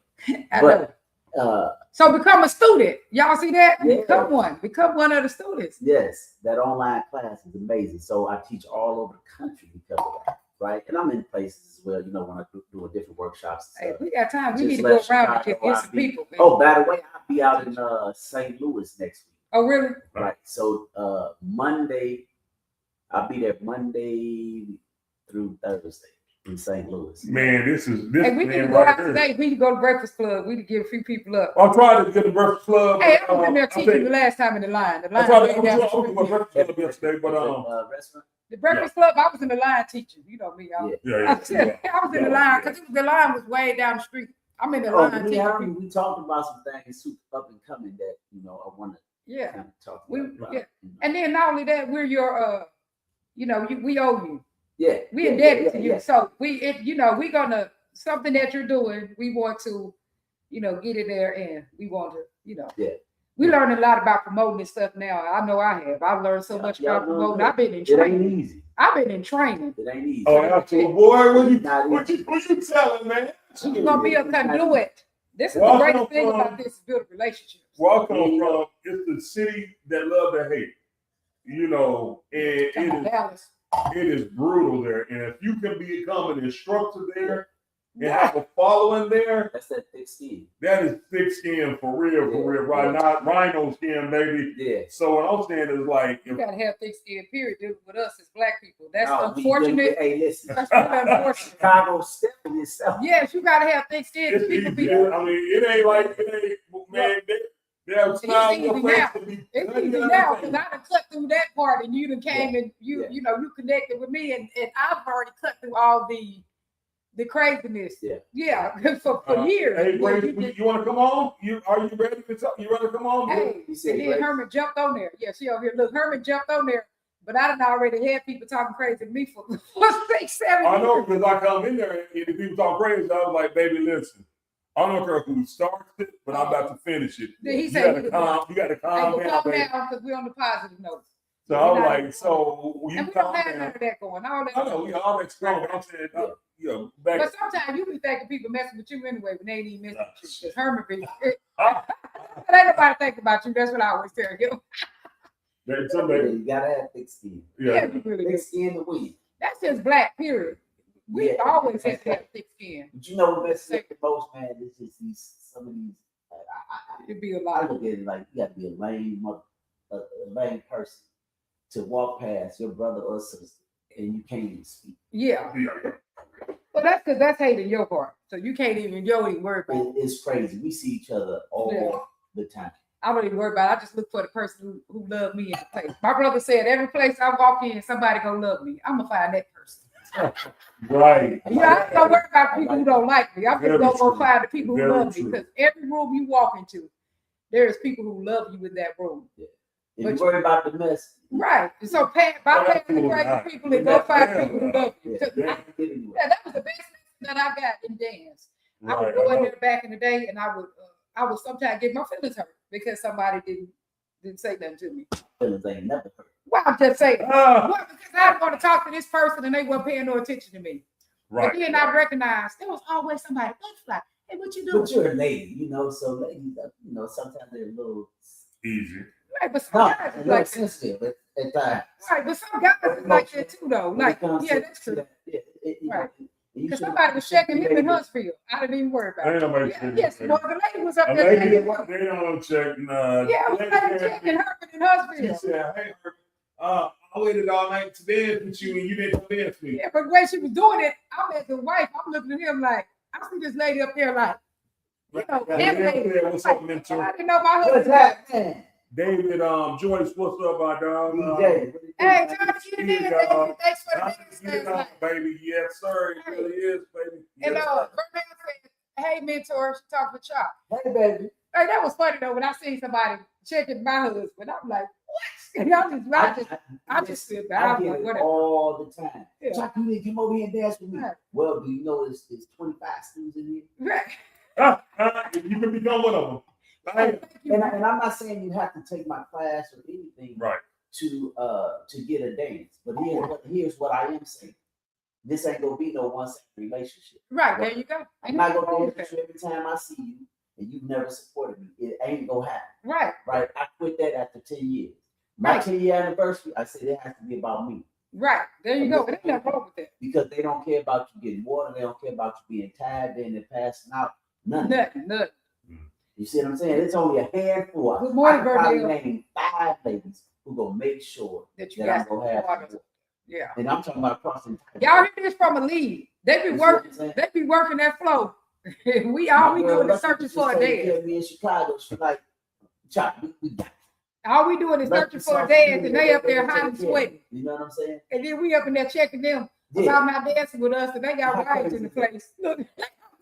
[SPEAKER 1] I know.
[SPEAKER 3] But
[SPEAKER 1] So become a student. Y'all see that?
[SPEAKER 3] Yeah.
[SPEAKER 1] Become one. Become one of the students.
[SPEAKER 3] yes, that online class is amazing. So I teach all over the country because of that, right? And I'm in places as well, you know, when I do different workshops.
[SPEAKER 1] Hey,
[SPEAKER 3] And
[SPEAKER 1] if
[SPEAKER 3] stuff.
[SPEAKER 1] we got time. We
[SPEAKER 3] Just
[SPEAKER 1] need to go
[SPEAKER 3] left
[SPEAKER 1] around and
[SPEAKER 3] Chicago,
[SPEAKER 1] get
[SPEAKER 3] I'll
[SPEAKER 1] some
[SPEAKER 3] be-
[SPEAKER 1] people. man.
[SPEAKER 3] Oh, by the way, I'll be out in St. Louis next week.
[SPEAKER 1] Oh, really?
[SPEAKER 3] Right. So Monday, I'll be there Monday through Thursday in St. Louis.
[SPEAKER 2] Man, this
[SPEAKER 1] Hey, we need to
[SPEAKER 2] man
[SPEAKER 1] go
[SPEAKER 2] right
[SPEAKER 1] out
[SPEAKER 2] here.
[SPEAKER 1] today. We need to go to Breakfast Club. We need to get a few people up.
[SPEAKER 2] I tried to get the Breakfast Club.
[SPEAKER 1] Hey, I was in there
[SPEAKER 2] I
[SPEAKER 1] teaching
[SPEAKER 2] think-
[SPEAKER 1] the last time in the line. The
[SPEAKER 2] I
[SPEAKER 1] line
[SPEAKER 2] tried
[SPEAKER 1] right
[SPEAKER 2] to
[SPEAKER 1] down the
[SPEAKER 2] go to
[SPEAKER 1] street.
[SPEAKER 2] Breakfast Club yesterday, but
[SPEAKER 3] Restaurant.
[SPEAKER 1] The Breakfast Club, I was in the line teaching. You know me.
[SPEAKER 3] Yeah.
[SPEAKER 2] yeah.
[SPEAKER 1] I was in the line because the line was way down the street. I'm in the
[SPEAKER 3] Oh,
[SPEAKER 1] line
[SPEAKER 3] me
[SPEAKER 1] teaching
[SPEAKER 3] and
[SPEAKER 1] people.
[SPEAKER 3] we talked about some things super up and coming that I want to
[SPEAKER 1] Yeah.
[SPEAKER 3] kind of talk
[SPEAKER 1] We-
[SPEAKER 3] about.
[SPEAKER 1] yeah. And then not only that, we're your we owe you.
[SPEAKER 3] Yeah,
[SPEAKER 1] We indebted to you. So we're gonna something that you're doing, we want to, get in there and we want to,
[SPEAKER 3] Yeah.
[SPEAKER 1] We learn a lot about promoting this stuff now. I know I have. I've learned so much
[SPEAKER 3] Yeah,
[SPEAKER 1] about
[SPEAKER 3] no,
[SPEAKER 1] promoting.
[SPEAKER 3] no.
[SPEAKER 1] I've been in
[SPEAKER 3] It ain't
[SPEAKER 1] training.
[SPEAKER 3] easy.
[SPEAKER 1] I've been in training.
[SPEAKER 3] It ain't easy.
[SPEAKER 2] Oh, absolutely. Boy,
[SPEAKER 3] Not
[SPEAKER 2] what you telling, man?
[SPEAKER 1] You're gonna be a conduit. This is
[SPEAKER 2] Well,
[SPEAKER 1] the greatest
[SPEAKER 2] I'm
[SPEAKER 1] thing
[SPEAKER 2] from-
[SPEAKER 1] about this is building relationships.
[SPEAKER 2] Where I come from, it's the city that love to hate. And
[SPEAKER 1] Dallas.
[SPEAKER 2] it is brutal there. And if you can become an instructor there and have a following there,
[SPEAKER 3] That's that thick skin.
[SPEAKER 2] that is thick skin for real, right? Not rhino skin, baby.
[SPEAKER 3] Yeah.
[SPEAKER 2] So what I'm saying is like,
[SPEAKER 1] You gotta have thick skin, period, dude, with us as black people. That's
[SPEAKER 3] No, we
[SPEAKER 1] unfortunate.
[SPEAKER 3] Hey, listen.
[SPEAKER 1] That's really unfortunate.
[SPEAKER 3] Chicago stepping itself.
[SPEAKER 1] Yes, you gotta have thick skin.
[SPEAKER 2] it's
[SPEAKER 1] People be
[SPEAKER 2] easy. I mean, it ain't like man. They have smile on your
[SPEAKER 1] easy
[SPEAKER 2] face
[SPEAKER 1] now.
[SPEAKER 2] to be.
[SPEAKER 1] It's easy now because I done cut through that part and you done came and
[SPEAKER 3] Yeah.
[SPEAKER 1] you connected with me and I've already cut through all the craziness.
[SPEAKER 3] Yeah.
[SPEAKER 1] for years.
[SPEAKER 2] Hey,
[SPEAKER 1] Yeah,
[SPEAKER 2] Brady, you want to come on? Are you ready to talk? You ready to come on?
[SPEAKER 1] Hey,
[SPEAKER 3] You said
[SPEAKER 1] and then
[SPEAKER 3] Grace?
[SPEAKER 1] Herman jumped on there. Yeah, she over here. Look, Herman jumped on there, but I done already had people talking crazy to me for 6, 7 years.
[SPEAKER 2] I know because I come in there and the people talk crazy. I was like, baby, listen. I don't care who starts it, but I'm about to finish it.
[SPEAKER 1] Then he
[SPEAKER 2] You
[SPEAKER 1] said,
[SPEAKER 2] gotta calm
[SPEAKER 1] hey,
[SPEAKER 2] down,
[SPEAKER 1] well, calm
[SPEAKER 2] baby.
[SPEAKER 1] down because we're on the positive notes.
[SPEAKER 2] So I was like, so you
[SPEAKER 1] And we don't
[SPEAKER 2] calm
[SPEAKER 1] have none
[SPEAKER 2] down.
[SPEAKER 1] of that going. All that.
[SPEAKER 2] I know we all explain, but I'm saying, back.
[SPEAKER 1] But sometimes you be thinking people messing with you anyway when they ain't even messing with you. Because Herman be, it ain't nobody thinking about you. That's what I always tell him.
[SPEAKER 2] That
[SPEAKER 3] Yeah,
[SPEAKER 2] somebody,
[SPEAKER 3] you gotta have thick skin.
[SPEAKER 2] yeah.
[SPEAKER 1] you really
[SPEAKER 3] Thick
[SPEAKER 1] do.
[SPEAKER 3] skin to win.
[SPEAKER 1] That's just black, period. We
[SPEAKER 3] Yeah.
[SPEAKER 1] always have to have thick skin.
[SPEAKER 3] But you know what messes up the most, man? It's just some of these.
[SPEAKER 1] It'd be a
[SPEAKER 3] I
[SPEAKER 1] lot.
[SPEAKER 3] look at it like you got to be a lame person to walk past your brother or sister and you can't even speak.
[SPEAKER 1] Yeah.
[SPEAKER 2] Yeah.
[SPEAKER 1] Well, that's because that's hating your part. So you can't even, you don't even worry about it.
[SPEAKER 3] It's crazy. We see each other all the time.
[SPEAKER 1] I don't even worry about it. I just look for the person who loved me in the place. My brother said, every place I walk in, somebody gonna love me. I'm gonna find that person.
[SPEAKER 2] Right.
[SPEAKER 1] I ain't gonna worry about people who don't like me. I'm just
[SPEAKER 2] Very
[SPEAKER 1] gonna go
[SPEAKER 2] true.
[SPEAKER 1] find the people who
[SPEAKER 2] Very
[SPEAKER 1] love me.
[SPEAKER 2] true.
[SPEAKER 1] Because every room you walk into, there is people who love you in that room.
[SPEAKER 3] Yeah. If
[SPEAKER 1] But
[SPEAKER 3] you worry about the mess,
[SPEAKER 1] right. So bypass the
[SPEAKER 2] Absolutely
[SPEAKER 1] crazy
[SPEAKER 2] not.
[SPEAKER 1] people and go find
[SPEAKER 2] Yeah.
[SPEAKER 1] people who love you.
[SPEAKER 3] yeah,
[SPEAKER 1] So
[SPEAKER 3] you
[SPEAKER 1] I-
[SPEAKER 3] can't get anywhere.
[SPEAKER 1] yeah, that was the best lesson that I got in dance. I would
[SPEAKER 2] Right.
[SPEAKER 1] go in there back in the day, and I would sometimes get my feelings hurt because somebody didn't say nothing to me.
[SPEAKER 3] Feelings ain't never hurt.
[SPEAKER 1] Well, I'm just saying.
[SPEAKER 2] Ah,
[SPEAKER 1] Well, because I want to talk to this person and they weren't paying no attention to me.
[SPEAKER 2] right.
[SPEAKER 1] But then I recognized there was always somebody. Like, hey, what you doing?
[SPEAKER 3] But you're a lady, you know, so ladies, you know, sometimes they're a little,
[SPEAKER 2] Easy.
[SPEAKER 1] Right, but some
[SPEAKER 3] no,
[SPEAKER 1] guys
[SPEAKER 3] a
[SPEAKER 1] is
[SPEAKER 3] little
[SPEAKER 1] like that.
[SPEAKER 3] sensitive at times.
[SPEAKER 1] Right, but some guys is like that too, though.
[SPEAKER 3] When
[SPEAKER 1] Like,
[SPEAKER 3] it comes
[SPEAKER 1] yeah,
[SPEAKER 3] to-
[SPEAKER 1] that's
[SPEAKER 3] to
[SPEAKER 1] true.
[SPEAKER 3] that, yeah, you
[SPEAKER 1] Right.
[SPEAKER 3] know, and you
[SPEAKER 1] Because
[SPEAKER 3] should-
[SPEAKER 1] somebody was
[SPEAKER 3] you should
[SPEAKER 1] checking
[SPEAKER 3] be
[SPEAKER 1] him in
[SPEAKER 3] able to-
[SPEAKER 1] Huntsville. I didn't even worry about
[SPEAKER 2] Ain't
[SPEAKER 1] it.
[SPEAKER 2] nobody
[SPEAKER 1] Yeah,
[SPEAKER 2] checking
[SPEAKER 1] yes,
[SPEAKER 2] that.
[SPEAKER 1] well, the lady was up
[SPEAKER 2] A
[SPEAKER 1] there.
[SPEAKER 2] lady,
[SPEAKER 1] checking-
[SPEAKER 2] they don't check.
[SPEAKER 1] Yeah, I was like checking Herbert in
[SPEAKER 2] She
[SPEAKER 1] Huntsville.
[SPEAKER 2] said, "Hey, I waited all night to dance with you, and you didn't come dance with me."
[SPEAKER 1] Yeah, but the way she was doing it, I'm at the wife. I'm looking at him like, I see this lady up there like, you know,
[SPEAKER 2] Right.
[SPEAKER 1] animated.
[SPEAKER 2] Yeah, what's up,
[SPEAKER 1] Like,
[SPEAKER 2] mentor?
[SPEAKER 1] I didn't know my
[SPEAKER 3] What's
[SPEAKER 1] husband.
[SPEAKER 3] that, man?
[SPEAKER 2] David, Joyce, what's up, my dog?
[SPEAKER 3] DJ, what you think,
[SPEAKER 1] Hey,
[SPEAKER 3] man?
[SPEAKER 1] time to get it in,
[SPEAKER 2] Yeah,
[SPEAKER 1] David. Thanks for the
[SPEAKER 2] Time
[SPEAKER 1] dance
[SPEAKER 2] to get
[SPEAKER 1] last
[SPEAKER 2] on,
[SPEAKER 1] night.
[SPEAKER 2] baby. Yes, sir. It really is, baby.
[SPEAKER 1] And
[SPEAKER 2] Yes, sir.
[SPEAKER 1] Burnell said, hey, mentor, she talked with Chop.
[SPEAKER 3] Hey, baby.
[SPEAKER 1] Hey, that was funny though when I seen somebody checking my husband. I'm like, what? And I just sit back.
[SPEAKER 3] I
[SPEAKER 1] I'm
[SPEAKER 3] get
[SPEAKER 1] like,
[SPEAKER 3] it
[SPEAKER 1] whatever.
[SPEAKER 3] all the time.
[SPEAKER 1] Yeah.
[SPEAKER 3] Chuck, you didn't come over here and dance with me.
[SPEAKER 1] Right.
[SPEAKER 3] Well, do you know there's 25 students in here?
[SPEAKER 1] Right.
[SPEAKER 2] You can become one of them. Right.
[SPEAKER 1] Thank you.
[SPEAKER 3] And I'm not saying you have to take my class or anything
[SPEAKER 2] Right.
[SPEAKER 3] to get a dance. But here's what I am saying. This ain't gonna be no one-sided relationship.
[SPEAKER 1] Right, there you go.
[SPEAKER 3] I'm not gonna dance with you every time I see you, and you've never supported me. It ain't gonna happen.
[SPEAKER 1] Right,
[SPEAKER 3] Right? I quit that after 10 years. My
[SPEAKER 1] Right.
[SPEAKER 3] 10-year anniversary, I said it has to be about me.
[SPEAKER 1] right. There you go. There's nothing wrong with that.
[SPEAKER 3] Because they don't care about you getting water, they don't care about you being tired, then they're passing out. None of that.
[SPEAKER 1] Nothing.
[SPEAKER 3] You see what I'm saying? It's only a handful.
[SPEAKER 1] Good morning,
[SPEAKER 3] I can probably
[SPEAKER 1] Burnell.
[SPEAKER 3] name 5 ladies who gonna make sure
[SPEAKER 1] That you
[SPEAKER 3] that I'm
[SPEAKER 1] got
[SPEAKER 3] gonna have
[SPEAKER 1] water.
[SPEAKER 3] some water.
[SPEAKER 1] Yeah.
[SPEAKER 3] And I'm talking about across the entire.
[SPEAKER 1] Y'all hear this from a lead. They be
[SPEAKER 3] You see what
[SPEAKER 1] working.
[SPEAKER 3] I'm saying?
[SPEAKER 1] They be working that flow. we
[SPEAKER 3] My
[SPEAKER 1] all we
[SPEAKER 3] girl
[SPEAKER 1] doing is
[SPEAKER 3] Lucky
[SPEAKER 1] searching
[SPEAKER 3] just
[SPEAKER 1] for a
[SPEAKER 3] taking care
[SPEAKER 1] dance.
[SPEAKER 3] of me in Chicago. She's like, Chop, we got it.
[SPEAKER 1] All we doing is
[SPEAKER 3] Lucky
[SPEAKER 1] searching for a
[SPEAKER 3] South
[SPEAKER 1] dance,
[SPEAKER 3] Philly,
[SPEAKER 1] and they up there
[SPEAKER 3] take
[SPEAKER 1] hot
[SPEAKER 3] care
[SPEAKER 1] and
[SPEAKER 3] of me.
[SPEAKER 1] sweating.
[SPEAKER 3] You know what I'm saying?
[SPEAKER 1] And then we up in there checking them
[SPEAKER 3] Yeah.
[SPEAKER 1] about not dancing with us, and they got
[SPEAKER 3] How
[SPEAKER 1] wives
[SPEAKER 3] crazy
[SPEAKER 1] in the
[SPEAKER 3] is that?
[SPEAKER 1] place. Look, they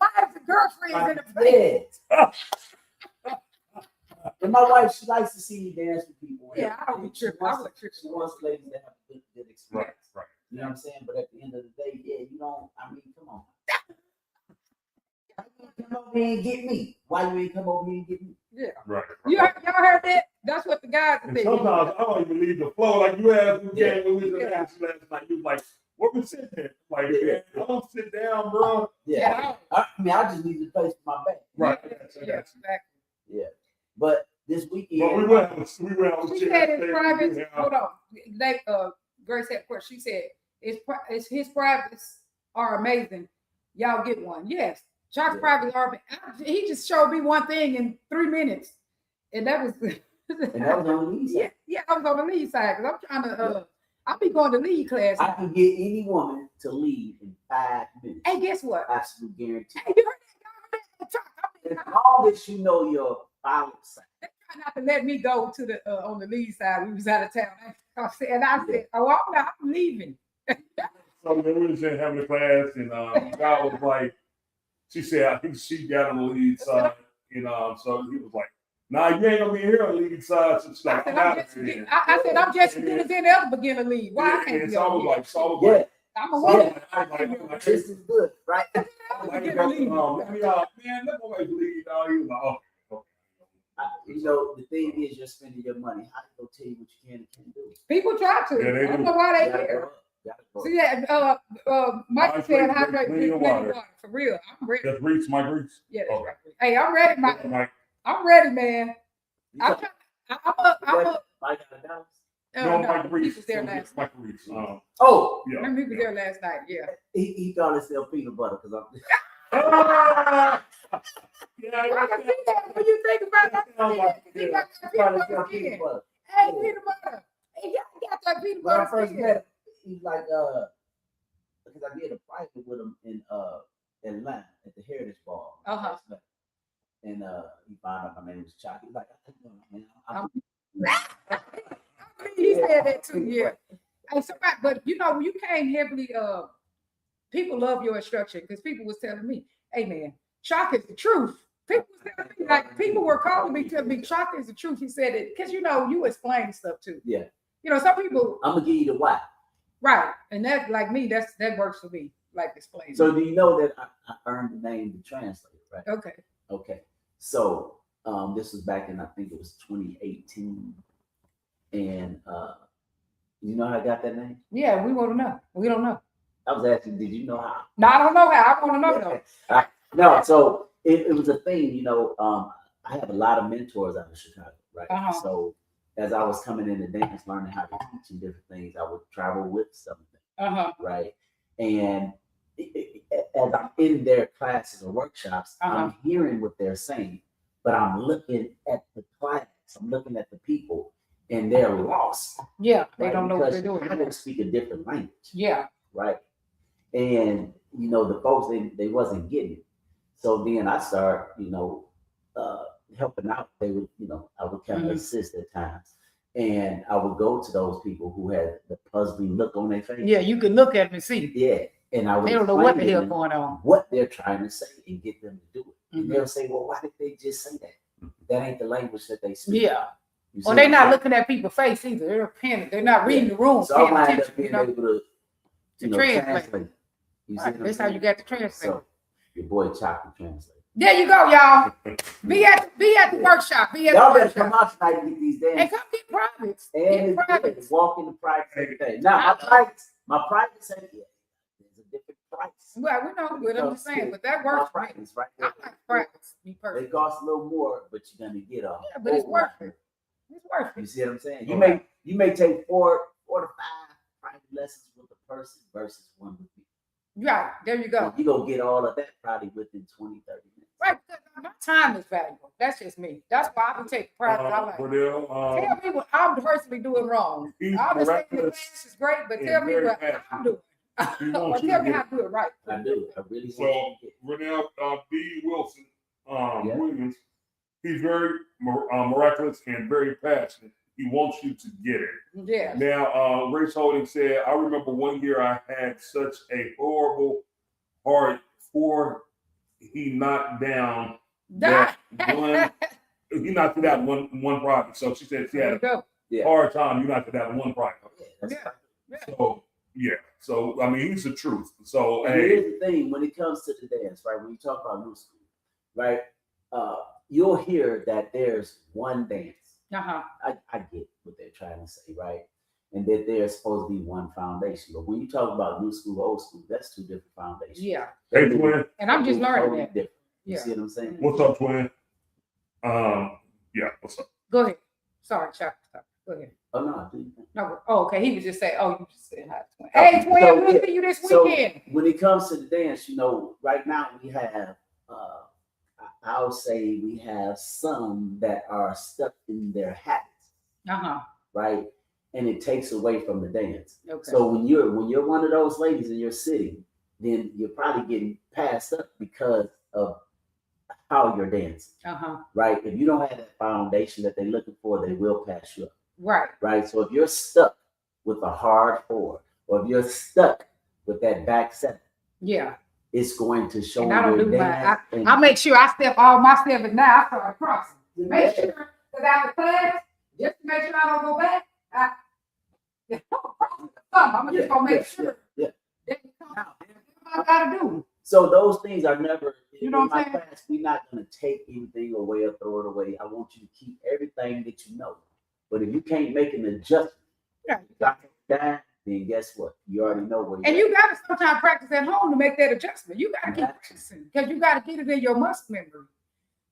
[SPEAKER 1] got wives and girlfriends in the place.
[SPEAKER 3] Yeah. And my wife, she likes to see me dance with people.
[SPEAKER 1] Yeah, I don't be
[SPEAKER 3] She
[SPEAKER 1] tripping. I
[SPEAKER 3] wants-
[SPEAKER 1] would trip.
[SPEAKER 3] She wants ladies that have a good experience.
[SPEAKER 2] Right. Right.
[SPEAKER 3] You know what I'm saying? But at the end of the day, yeah, you don't, I mean, come on. Why you ain't come over here and get me? Why you ain't come over here and get me?
[SPEAKER 1] Yeah.
[SPEAKER 2] Right.
[SPEAKER 1] Y'all heard that? That's what the guys are
[SPEAKER 2] And
[SPEAKER 1] saying.
[SPEAKER 2] sometimes I don't even leave the flow. Like you asked me
[SPEAKER 3] Yeah.
[SPEAKER 2] when we was
[SPEAKER 1] Yeah.
[SPEAKER 2] in last night, you was like, "What we sitting there?" Like,
[SPEAKER 3] Yeah.
[SPEAKER 2] man, I don't sit down, bro.
[SPEAKER 3] Yeah. I mean, I just need a place for my back.
[SPEAKER 2] Right.
[SPEAKER 1] Yeah,
[SPEAKER 2] That's it.
[SPEAKER 1] yeah, exactly.
[SPEAKER 3] Yeah. But this weekend,
[SPEAKER 2] But we will have a
[SPEAKER 1] She said it's private. Hold on. Like Grace had a question. She said it's his privates are amazing. Y'all get one. Yes. Chuck's
[SPEAKER 3] Yeah.
[SPEAKER 1] privates are. He just showed me one thing in 3 minutes, and that was.
[SPEAKER 3] and that was on the east
[SPEAKER 1] yeah,
[SPEAKER 3] side.
[SPEAKER 1] yeah. I was on the lead side because I'm trying to. I'll be going to lead class.
[SPEAKER 3] I can get any woman to leave in 5 minutes.
[SPEAKER 1] Hey, guess what?
[SPEAKER 3] Absolute guarantee.
[SPEAKER 1] Hey, you heard that? Y'all heard that? Chuck,
[SPEAKER 3] As long as you know your violent side.
[SPEAKER 1] they try not to let me go to the on the lead side. We was out of town. I said, "Oh, I'm leaving."
[SPEAKER 2] So we were just having a class, and God was like, she said, I think she got on the lead side, and so he was like, "Nah, you ain't gonna be here on the lead side." So she's
[SPEAKER 1] I
[SPEAKER 2] like,
[SPEAKER 1] said,
[SPEAKER 2] "I'm
[SPEAKER 1] I'm
[SPEAKER 2] out
[SPEAKER 1] just,
[SPEAKER 2] of here."
[SPEAKER 1] I said, I'm just as good as any other beginner lead. Why I
[SPEAKER 2] Yeah,
[SPEAKER 1] can't
[SPEAKER 2] and
[SPEAKER 1] be
[SPEAKER 2] so I
[SPEAKER 1] on
[SPEAKER 2] was
[SPEAKER 1] here?
[SPEAKER 2] like, so I was
[SPEAKER 3] Yeah.
[SPEAKER 2] like,
[SPEAKER 1] I'm a
[SPEAKER 2] so I was
[SPEAKER 1] woman.
[SPEAKER 2] like, I was like,
[SPEAKER 3] This is good, right?
[SPEAKER 1] I'm a
[SPEAKER 2] like,
[SPEAKER 1] beginner lead.
[SPEAKER 2] man, let my wife lead. He was like, oh, okay.
[SPEAKER 3] You know, the thing is, you're spending your money. How do they tell you what you can and can't do?
[SPEAKER 1] People try to.
[SPEAKER 2] Yeah, they
[SPEAKER 1] I don't
[SPEAKER 2] do.
[SPEAKER 1] know why they
[SPEAKER 3] Gotta
[SPEAKER 1] here.
[SPEAKER 3] grow up. Gotta grow up.
[SPEAKER 1] See that? Mike
[SPEAKER 2] Hydrate,
[SPEAKER 1] said,
[SPEAKER 2] drink
[SPEAKER 1] hydrate,
[SPEAKER 2] plenty
[SPEAKER 1] drink
[SPEAKER 2] of
[SPEAKER 1] plenty of
[SPEAKER 2] water.
[SPEAKER 1] water. For real, I'm ready.
[SPEAKER 2] That's Reese, Mike Reese.
[SPEAKER 1] Yeah, that's
[SPEAKER 2] Okay.
[SPEAKER 1] right. Hey, I'm ready, Mike.
[SPEAKER 2] Mike,
[SPEAKER 1] I'm ready, man.
[SPEAKER 3] You
[SPEAKER 1] I'm
[SPEAKER 3] talk-
[SPEAKER 1] up.
[SPEAKER 3] Mike out of Dallas?
[SPEAKER 2] no,
[SPEAKER 1] No,
[SPEAKER 2] Mike
[SPEAKER 1] he
[SPEAKER 2] Reese.
[SPEAKER 1] was there last night.
[SPEAKER 2] Mike Reese.
[SPEAKER 3] Oh,
[SPEAKER 2] Yeah.
[SPEAKER 1] Remember, he was there last night. Yeah.
[SPEAKER 3] he called himself peanut butter because I'm.
[SPEAKER 2] Ah! Yeah,
[SPEAKER 1] I can see that when you think about that.
[SPEAKER 2] Oh, my
[SPEAKER 1] He got that
[SPEAKER 3] Called
[SPEAKER 1] peanut butter
[SPEAKER 3] himself
[SPEAKER 1] skin.
[SPEAKER 3] peanut butter.
[SPEAKER 1] Hey, peanut butter. Hey, y'all got that peanut
[SPEAKER 3] When I
[SPEAKER 1] butter
[SPEAKER 3] first
[SPEAKER 1] skin.
[SPEAKER 3] met him, he's like, because I did a private with him in Atlanta at the Heritage Ball.
[SPEAKER 1] Uh-huh.
[SPEAKER 3] And he found out my name was Chuck. He's like, man,
[SPEAKER 1] He said that too, yeah. Hey, somebody, but you know, when you came heavily, people love your instruction because people was telling me, hey man, Chalk is the truth. People were calling me to be shocked is the truth. He said it because you explain stuff too.
[SPEAKER 3] Yeah.
[SPEAKER 1] Some people.
[SPEAKER 3] I'm gonna give you the why.
[SPEAKER 1] Right, and that like me, that works for me. Like explaining.
[SPEAKER 3] So do you know that I earned the name The Translator, right?
[SPEAKER 1] Okay.
[SPEAKER 3] Okay. So this was back in, I think it was 2018, and you know how I got that name?
[SPEAKER 1] Yeah, we want to know. We don't know.
[SPEAKER 3] I was asking, did you know how?
[SPEAKER 1] No, I don't know how. I want to know though.
[SPEAKER 3] No, so it was a thing, I have a lot of mentors out of Chicago, right?
[SPEAKER 1] Uh-huh.
[SPEAKER 3] So as I was coming into dance, learning how to teach and different things, I would travel with some of them,
[SPEAKER 1] Uh-huh.
[SPEAKER 3] right? And as I'm in their classes or workshops, I'm hearing what they're saying, but I'm looking at the class, I'm looking at the people, and they're lost.
[SPEAKER 1] Yeah, they
[SPEAKER 3] right?
[SPEAKER 1] don't know what
[SPEAKER 3] Because
[SPEAKER 1] they're doing.
[SPEAKER 3] I don't speak a different language.
[SPEAKER 1] Yeah.
[SPEAKER 3] Right. And the folks they wasn't getting it. So then I start, helping out. They would, I would kind of assist at times. And I would go to those people who had the puzzling look on their face.
[SPEAKER 1] Yeah, you can look at them and see.
[SPEAKER 3] Yeah. And I would
[SPEAKER 1] They don't know what the
[SPEAKER 3] explain
[SPEAKER 1] hell
[SPEAKER 3] to them
[SPEAKER 1] going on.
[SPEAKER 3] what they're trying to say and get them to do it. And
[SPEAKER 1] Mhm.
[SPEAKER 3] they'll say, well, why did they just say that? That ain't the language that they speak.
[SPEAKER 1] Yeah.
[SPEAKER 3] You see
[SPEAKER 1] Or they're
[SPEAKER 3] what I'm
[SPEAKER 1] not
[SPEAKER 3] saying?
[SPEAKER 1] looking at people's face either. They're panicked. They're not reading the room.
[SPEAKER 3] So I
[SPEAKER 1] Paying
[SPEAKER 3] might end
[SPEAKER 1] attention.
[SPEAKER 3] up being able to
[SPEAKER 1] translate.
[SPEAKER 3] You see
[SPEAKER 1] Right,
[SPEAKER 3] what I'm
[SPEAKER 1] that's how
[SPEAKER 3] saying?
[SPEAKER 1] you got to translate.
[SPEAKER 3] So your boy Chocolate translate.
[SPEAKER 1] There you go, y'all. Be at the workshop. Be at
[SPEAKER 3] Y'all
[SPEAKER 1] the
[SPEAKER 3] better come
[SPEAKER 1] workshop.
[SPEAKER 3] out tonight and get these damn.
[SPEAKER 1] And come get privates.
[SPEAKER 3] And
[SPEAKER 1] Get
[SPEAKER 3] it's
[SPEAKER 1] privates.
[SPEAKER 3] walk in the private everything. Now my private say yeah, there's a different price.
[SPEAKER 1] Well, we know, but I'm just saying, but that
[SPEAKER 3] My
[SPEAKER 1] works for me.
[SPEAKER 3] privates, right?
[SPEAKER 1] I like privates. Me
[SPEAKER 3] They
[SPEAKER 1] personally.
[SPEAKER 3] cost a little more, but you're gonna get a
[SPEAKER 1] Yeah, but it's
[SPEAKER 3] whole
[SPEAKER 1] worth
[SPEAKER 3] lot.
[SPEAKER 1] it. It's worth
[SPEAKER 3] You
[SPEAKER 1] it.
[SPEAKER 3] see what I'm saying? You
[SPEAKER 2] Okay.
[SPEAKER 3] may take four to five private lessons with a person versus one with me.
[SPEAKER 1] Right, there you go.
[SPEAKER 3] You gonna get all of that probably within 20, 30 minutes.
[SPEAKER 1] Right, because my time is valuable. That's just me. That's why I can take private. I like.
[SPEAKER 2] Burdell,
[SPEAKER 1] Tell me what I'm personally doing wrong.
[SPEAKER 2] he's
[SPEAKER 1] I understand the
[SPEAKER 2] miraculous
[SPEAKER 1] class is great, but
[SPEAKER 2] and
[SPEAKER 1] tell me
[SPEAKER 2] very
[SPEAKER 1] what
[SPEAKER 2] passionate.
[SPEAKER 1] I'm doing.
[SPEAKER 2] He
[SPEAKER 1] Or
[SPEAKER 2] wants you
[SPEAKER 1] tell
[SPEAKER 2] to
[SPEAKER 1] me
[SPEAKER 2] get
[SPEAKER 1] how to do it right.
[SPEAKER 3] I do. I really
[SPEAKER 2] So,
[SPEAKER 3] want you to get
[SPEAKER 2] Renell B. Wilson
[SPEAKER 3] Yeah.
[SPEAKER 2] Williams, he's very miraculous and very passionate. He wants you to get it.
[SPEAKER 1] Yeah.
[SPEAKER 2] Now, Race Holding said, I remember one year I had such a horrible heart before he knocked down that one. He knocked it out one project. So she said she
[SPEAKER 1] There
[SPEAKER 2] had
[SPEAKER 1] you
[SPEAKER 2] a
[SPEAKER 1] go.
[SPEAKER 2] hard time. You knocked it out in one project.
[SPEAKER 3] Yeah, that's
[SPEAKER 1] Yeah.
[SPEAKER 3] perfect.
[SPEAKER 1] Yeah.
[SPEAKER 2] So yeah. So I mean, he's the truth. So
[SPEAKER 3] And
[SPEAKER 2] hey,
[SPEAKER 3] here's the thing: when it comes to the dance, right? When you talk about new school, right? You'll hear that there's one dance.
[SPEAKER 1] Uh-huh.
[SPEAKER 3] I get what they're trying to say, right? And that there's supposed to be one foundation. But when you talk about new school, old school, that's two different foundations.
[SPEAKER 1] Yeah.
[SPEAKER 2] hey twin,
[SPEAKER 1] And I'm just learning that.
[SPEAKER 3] Different. You
[SPEAKER 1] Yeah.
[SPEAKER 3] see what I'm saying?
[SPEAKER 2] what's up, twin? Yeah, what's up?
[SPEAKER 1] Go ahead. Sorry, Chuck. Go ahead.
[SPEAKER 3] Oh no, I do.
[SPEAKER 1] No, okay. He was just saying, you just said hi, twin.
[SPEAKER 3] Oh,
[SPEAKER 1] Hey, twin,
[SPEAKER 3] so,
[SPEAKER 1] we'll
[SPEAKER 3] yeah.
[SPEAKER 1] see you this
[SPEAKER 3] So
[SPEAKER 1] weekend.
[SPEAKER 3] when it comes to the dance, right now we have I'll say we have some that are stuck in their habits,
[SPEAKER 1] Uh-huh.
[SPEAKER 3] right? And it takes away from the dance.
[SPEAKER 1] Okay.
[SPEAKER 3] So when you're one of those ladies and you're sitting, then you're probably getting passed up because of how you're dancing,
[SPEAKER 1] Uh-huh.
[SPEAKER 3] right? If you don't have that foundation that they're looking for, they will pass you up,
[SPEAKER 1] Right.
[SPEAKER 3] right? So if you're stuck with a hard forward, or if you're stuck with that back seven,
[SPEAKER 1] Yeah.
[SPEAKER 3] it's going to show
[SPEAKER 1] And I don't
[SPEAKER 3] your
[SPEAKER 1] do my,
[SPEAKER 3] dance. and-
[SPEAKER 1] I make sure I step all my stepping now. I start crossing. Make sure that I have class, just to make sure I don't go back. I'm just gonna make sure.
[SPEAKER 3] Yeah.
[SPEAKER 1] That it comes out. That's what I gotta do.
[SPEAKER 3] So those things are never
[SPEAKER 1] You know
[SPEAKER 3] in
[SPEAKER 1] what I'm
[SPEAKER 3] my
[SPEAKER 1] saying?
[SPEAKER 3] class. We're not going to take anything away or throw it away. I want you to keep everything that you know. But if you can't make an adjustment,
[SPEAKER 1] Yeah.
[SPEAKER 3] then guess what? You already know where
[SPEAKER 1] And
[SPEAKER 3] you're
[SPEAKER 1] you gotta sometimes practice at home to make that adjustment. You gotta keep
[SPEAKER 3] Yeah.
[SPEAKER 1] practicing because you gotta get it in your muscle memory.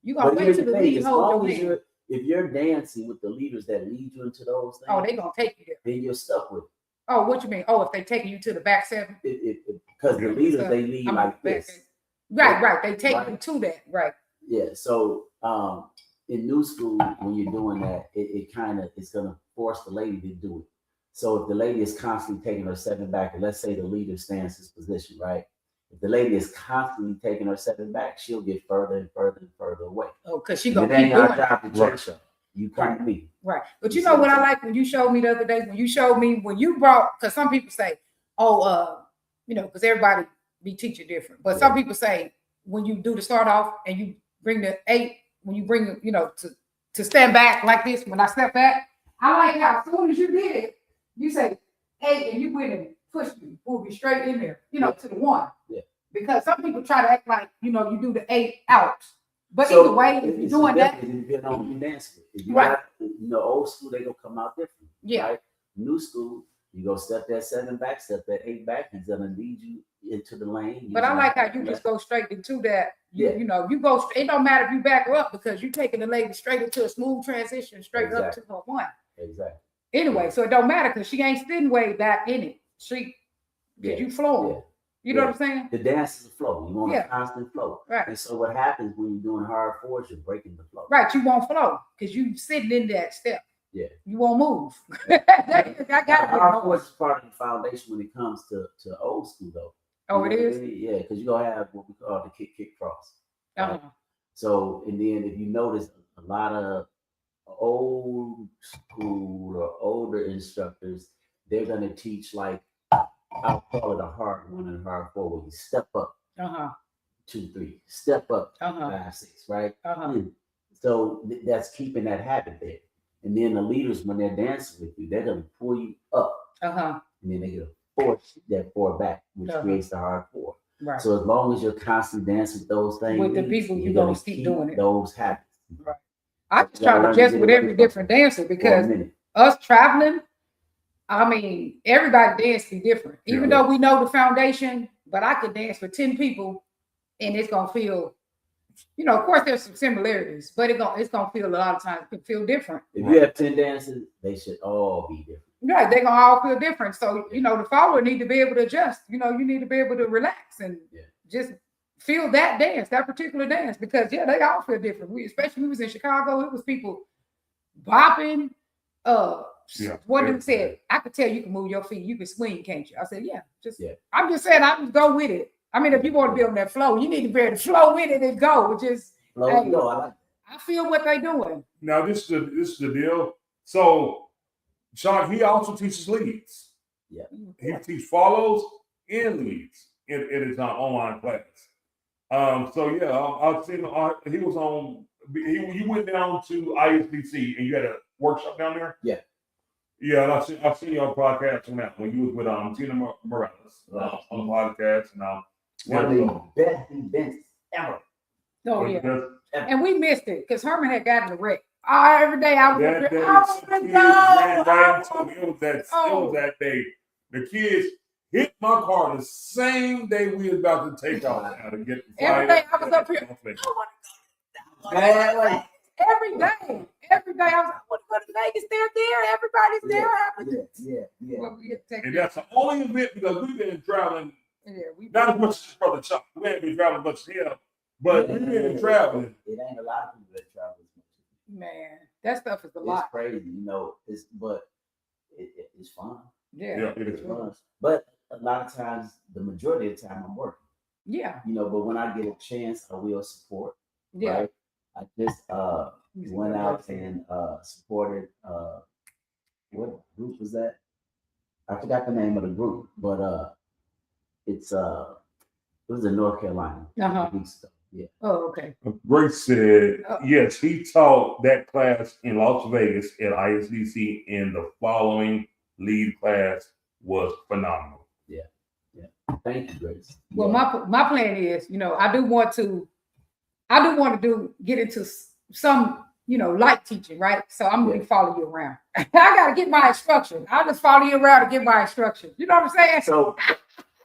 [SPEAKER 1] You
[SPEAKER 3] at.
[SPEAKER 1] gonna
[SPEAKER 3] But
[SPEAKER 1] wait
[SPEAKER 3] here's
[SPEAKER 1] till
[SPEAKER 3] the
[SPEAKER 1] the
[SPEAKER 3] thing:
[SPEAKER 1] lead
[SPEAKER 3] as
[SPEAKER 1] hold
[SPEAKER 3] long
[SPEAKER 1] your
[SPEAKER 3] as
[SPEAKER 1] hand.
[SPEAKER 3] if you're dancing with the leaders that lead you into those things,
[SPEAKER 1] Oh, they gonna take you there.
[SPEAKER 3] then you're stuck with
[SPEAKER 1] Oh, what you mean? Oh, if they taking you to the back seven?
[SPEAKER 3] it. Because the leaders they lead
[SPEAKER 1] I'm
[SPEAKER 3] like
[SPEAKER 1] back
[SPEAKER 3] this.
[SPEAKER 1] seven. Right. They take
[SPEAKER 3] Right.
[SPEAKER 1] you to that. Right.
[SPEAKER 3] Yeah. So in new school, when you're doing that, it's gonna force the lady to do it. So if the lady is constantly taking her seven back, and let's say the leader stands his position, right? If the lady is constantly taking her seven back, she'll get further and further and further away.
[SPEAKER 1] Oh, because she
[SPEAKER 3] And
[SPEAKER 1] gonna
[SPEAKER 3] it
[SPEAKER 1] keep
[SPEAKER 3] ain't
[SPEAKER 1] doing
[SPEAKER 3] our
[SPEAKER 1] it.
[SPEAKER 3] job to church her. You come to me.
[SPEAKER 1] Right. But
[SPEAKER 3] You
[SPEAKER 1] you know
[SPEAKER 3] see
[SPEAKER 1] what
[SPEAKER 3] what
[SPEAKER 1] I
[SPEAKER 3] I'm
[SPEAKER 1] like when you showed me the other day, when you showed me when you brought, because some people say, because everybody be teaching different. But some people say when you do the start off and you bring the 8 when you bring you know to stand back like this. When I step back, I like how as soon as you did it, you say 8 and you went and pushed me, pulled me straight in there, you know, to the 1.
[SPEAKER 3] Yeah.
[SPEAKER 1] Because some people try to act like you know you do the 8 out, but
[SPEAKER 3] So,
[SPEAKER 1] either way, if you're doing that,
[SPEAKER 3] depending on who you dance with. If you
[SPEAKER 1] Right.
[SPEAKER 3] got, you know, old school, they gonna come out different.
[SPEAKER 1] Yeah.
[SPEAKER 3] Right? New school, you go step that 7 back, step that 8 back. He's gonna lead you into the lane.
[SPEAKER 1] but I like how you just go straight into that.
[SPEAKER 3] Yeah.
[SPEAKER 1] You know, you go straight. It don't matter if you back her up because you're taking the lady straight into a smooth transition, straight up to her 1.
[SPEAKER 3] Exactly.
[SPEAKER 1] Anyway, so it don't matter because she ain't sitting way back in it. You flowing.
[SPEAKER 3] Yeah.
[SPEAKER 1] You know what I'm saying?
[SPEAKER 3] The dance is a flow. You want
[SPEAKER 1] Yeah.
[SPEAKER 3] a constant flow.
[SPEAKER 1] Right.
[SPEAKER 3] And so what happens when you're doing hard fours, you're breaking the flow.
[SPEAKER 1] Right. You won't flow because you sitting in that step.
[SPEAKER 3] Yeah.
[SPEAKER 1] You won't move. I got
[SPEAKER 3] Hard fours is part of the foundation when it comes to old school though.
[SPEAKER 1] Oh, it is?
[SPEAKER 3] Yeah, because you're gonna have what we call the kick cross. Right?
[SPEAKER 1] Uh-huh.
[SPEAKER 3] So and then if you notice a lot of old school or older instructors, they're gonna teach like I'll call it a hard 1 and a hard 4 where you step up
[SPEAKER 1] Uh-huh.
[SPEAKER 3] 2, 3, step up
[SPEAKER 1] Uh-huh.
[SPEAKER 3] 5, 6, right?
[SPEAKER 1] Uh-huh.
[SPEAKER 3] So that's keeping that habit there. And then the leaders, when they're dancing with you, they're gonna pull you up,
[SPEAKER 1] Uh-huh.
[SPEAKER 3] and then they get a force that 4 back, which
[SPEAKER 1] Uh-huh.
[SPEAKER 3] creates the hard 4.
[SPEAKER 1] Right.
[SPEAKER 3] So as long as you're constantly dancing with those things,
[SPEAKER 1] With the people,
[SPEAKER 3] you're
[SPEAKER 1] you're gonna keep doing it.
[SPEAKER 3] Those habits.
[SPEAKER 1] Right. I just try to adjust with every different dancer because us traveling, I mean, everybody dance be different. Even though we know the foundation, but I could dance for 10 people and it's gonna feel, you know, of course there's some similarities, but it's gonna feel a lot of times it can feel different.
[SPEAKER 3] If you have 10 dancers, they should all be different.
[SPEAKER 1] Right, they're gonna all feel different. So, you know, the follower need to be able to adjust. You know, you need to be able to relax and just feel that dance, that particular dance, because they all feel different. Especially we was in Chicago, it was people bopping. What did it say? I could tell you can move your feet, you can swing, can't you? I said, I'm just saying I can go with it. I mean, if you want to be on that flow, you need to be able to flow with it and go. Just I feel what they're doing.
[SPEAKER 2] Now this is the deal. So Sean, he also teaches leads.
[SPEAKER 3] Yeah.
[SPEAKER 2] He teaches follows and leads in his online class. I've seen he was on. You went down to ISDC and you had a workshop down there.
[SPEAKER 3] Yeah.
[SPEAKER 2] Yeah, and I've seen your podcast on that when you was with Tina Morales on the podcast, and
[SPEAKER 3] one of the best events ever.
[SPEAKER 1] Oh yeah, and we missed it because Herman had gotten a wreck. Every day I was
[SPEAKER 2] It was that day. The kids hit my car the same day we was about to take off.
[SPEAKER 1] Every day I was up here. Every day I was like, "What the Vegas? They're there. Everybody's there."
[SPEAKER 3] Yeah.
[SPEAKER 2] And that's the only event because we've been traveling. Not as much as Brother Chuck. We ain't been traveling much as him, but we've been traveling.
[SPEAKER 3] It ain't a lot of people that travel as much.
[SPEAKER 1] Man, that stuff is a lot.
[SPEAKER 3] It's crazy, you know. It's fun.
[SPEAKER 1] Yeah,
[SPEAKER 2] it is
[SPEAKER 3] fun. But a lot of times, the majority of the time, I'm working.
[SPEAKER 1] Yeah.
[SPEAKER 3] You know, but when I get a chance, I will support.
[SPEAKER 1] Yeah.
[SPEAKER 3] Right? I just went out and supported what group was that? I forgot the name of the group, but it was in North Carolina.
[SPEAKER 1] Uh-huh.
[SPEAKER 3] Yeah.
[SPEAKER 1] Oh, okay.
[SPEAKER 2] Grace said, yes, he taught that class in Las Vegas at ISDC, and the following lead class was phenomenal.
[SPEAKER 3] Yeah. Thank you, Grace.
[SPEAKER 1] Well, my plan is, you know, I do want to get into some, you know, light teaching, right? So I'm going to follow you around. I got to get my instruction. I'll just follow you around to get my instruction. You know what I'm saying?
[SPEAKER 3] So,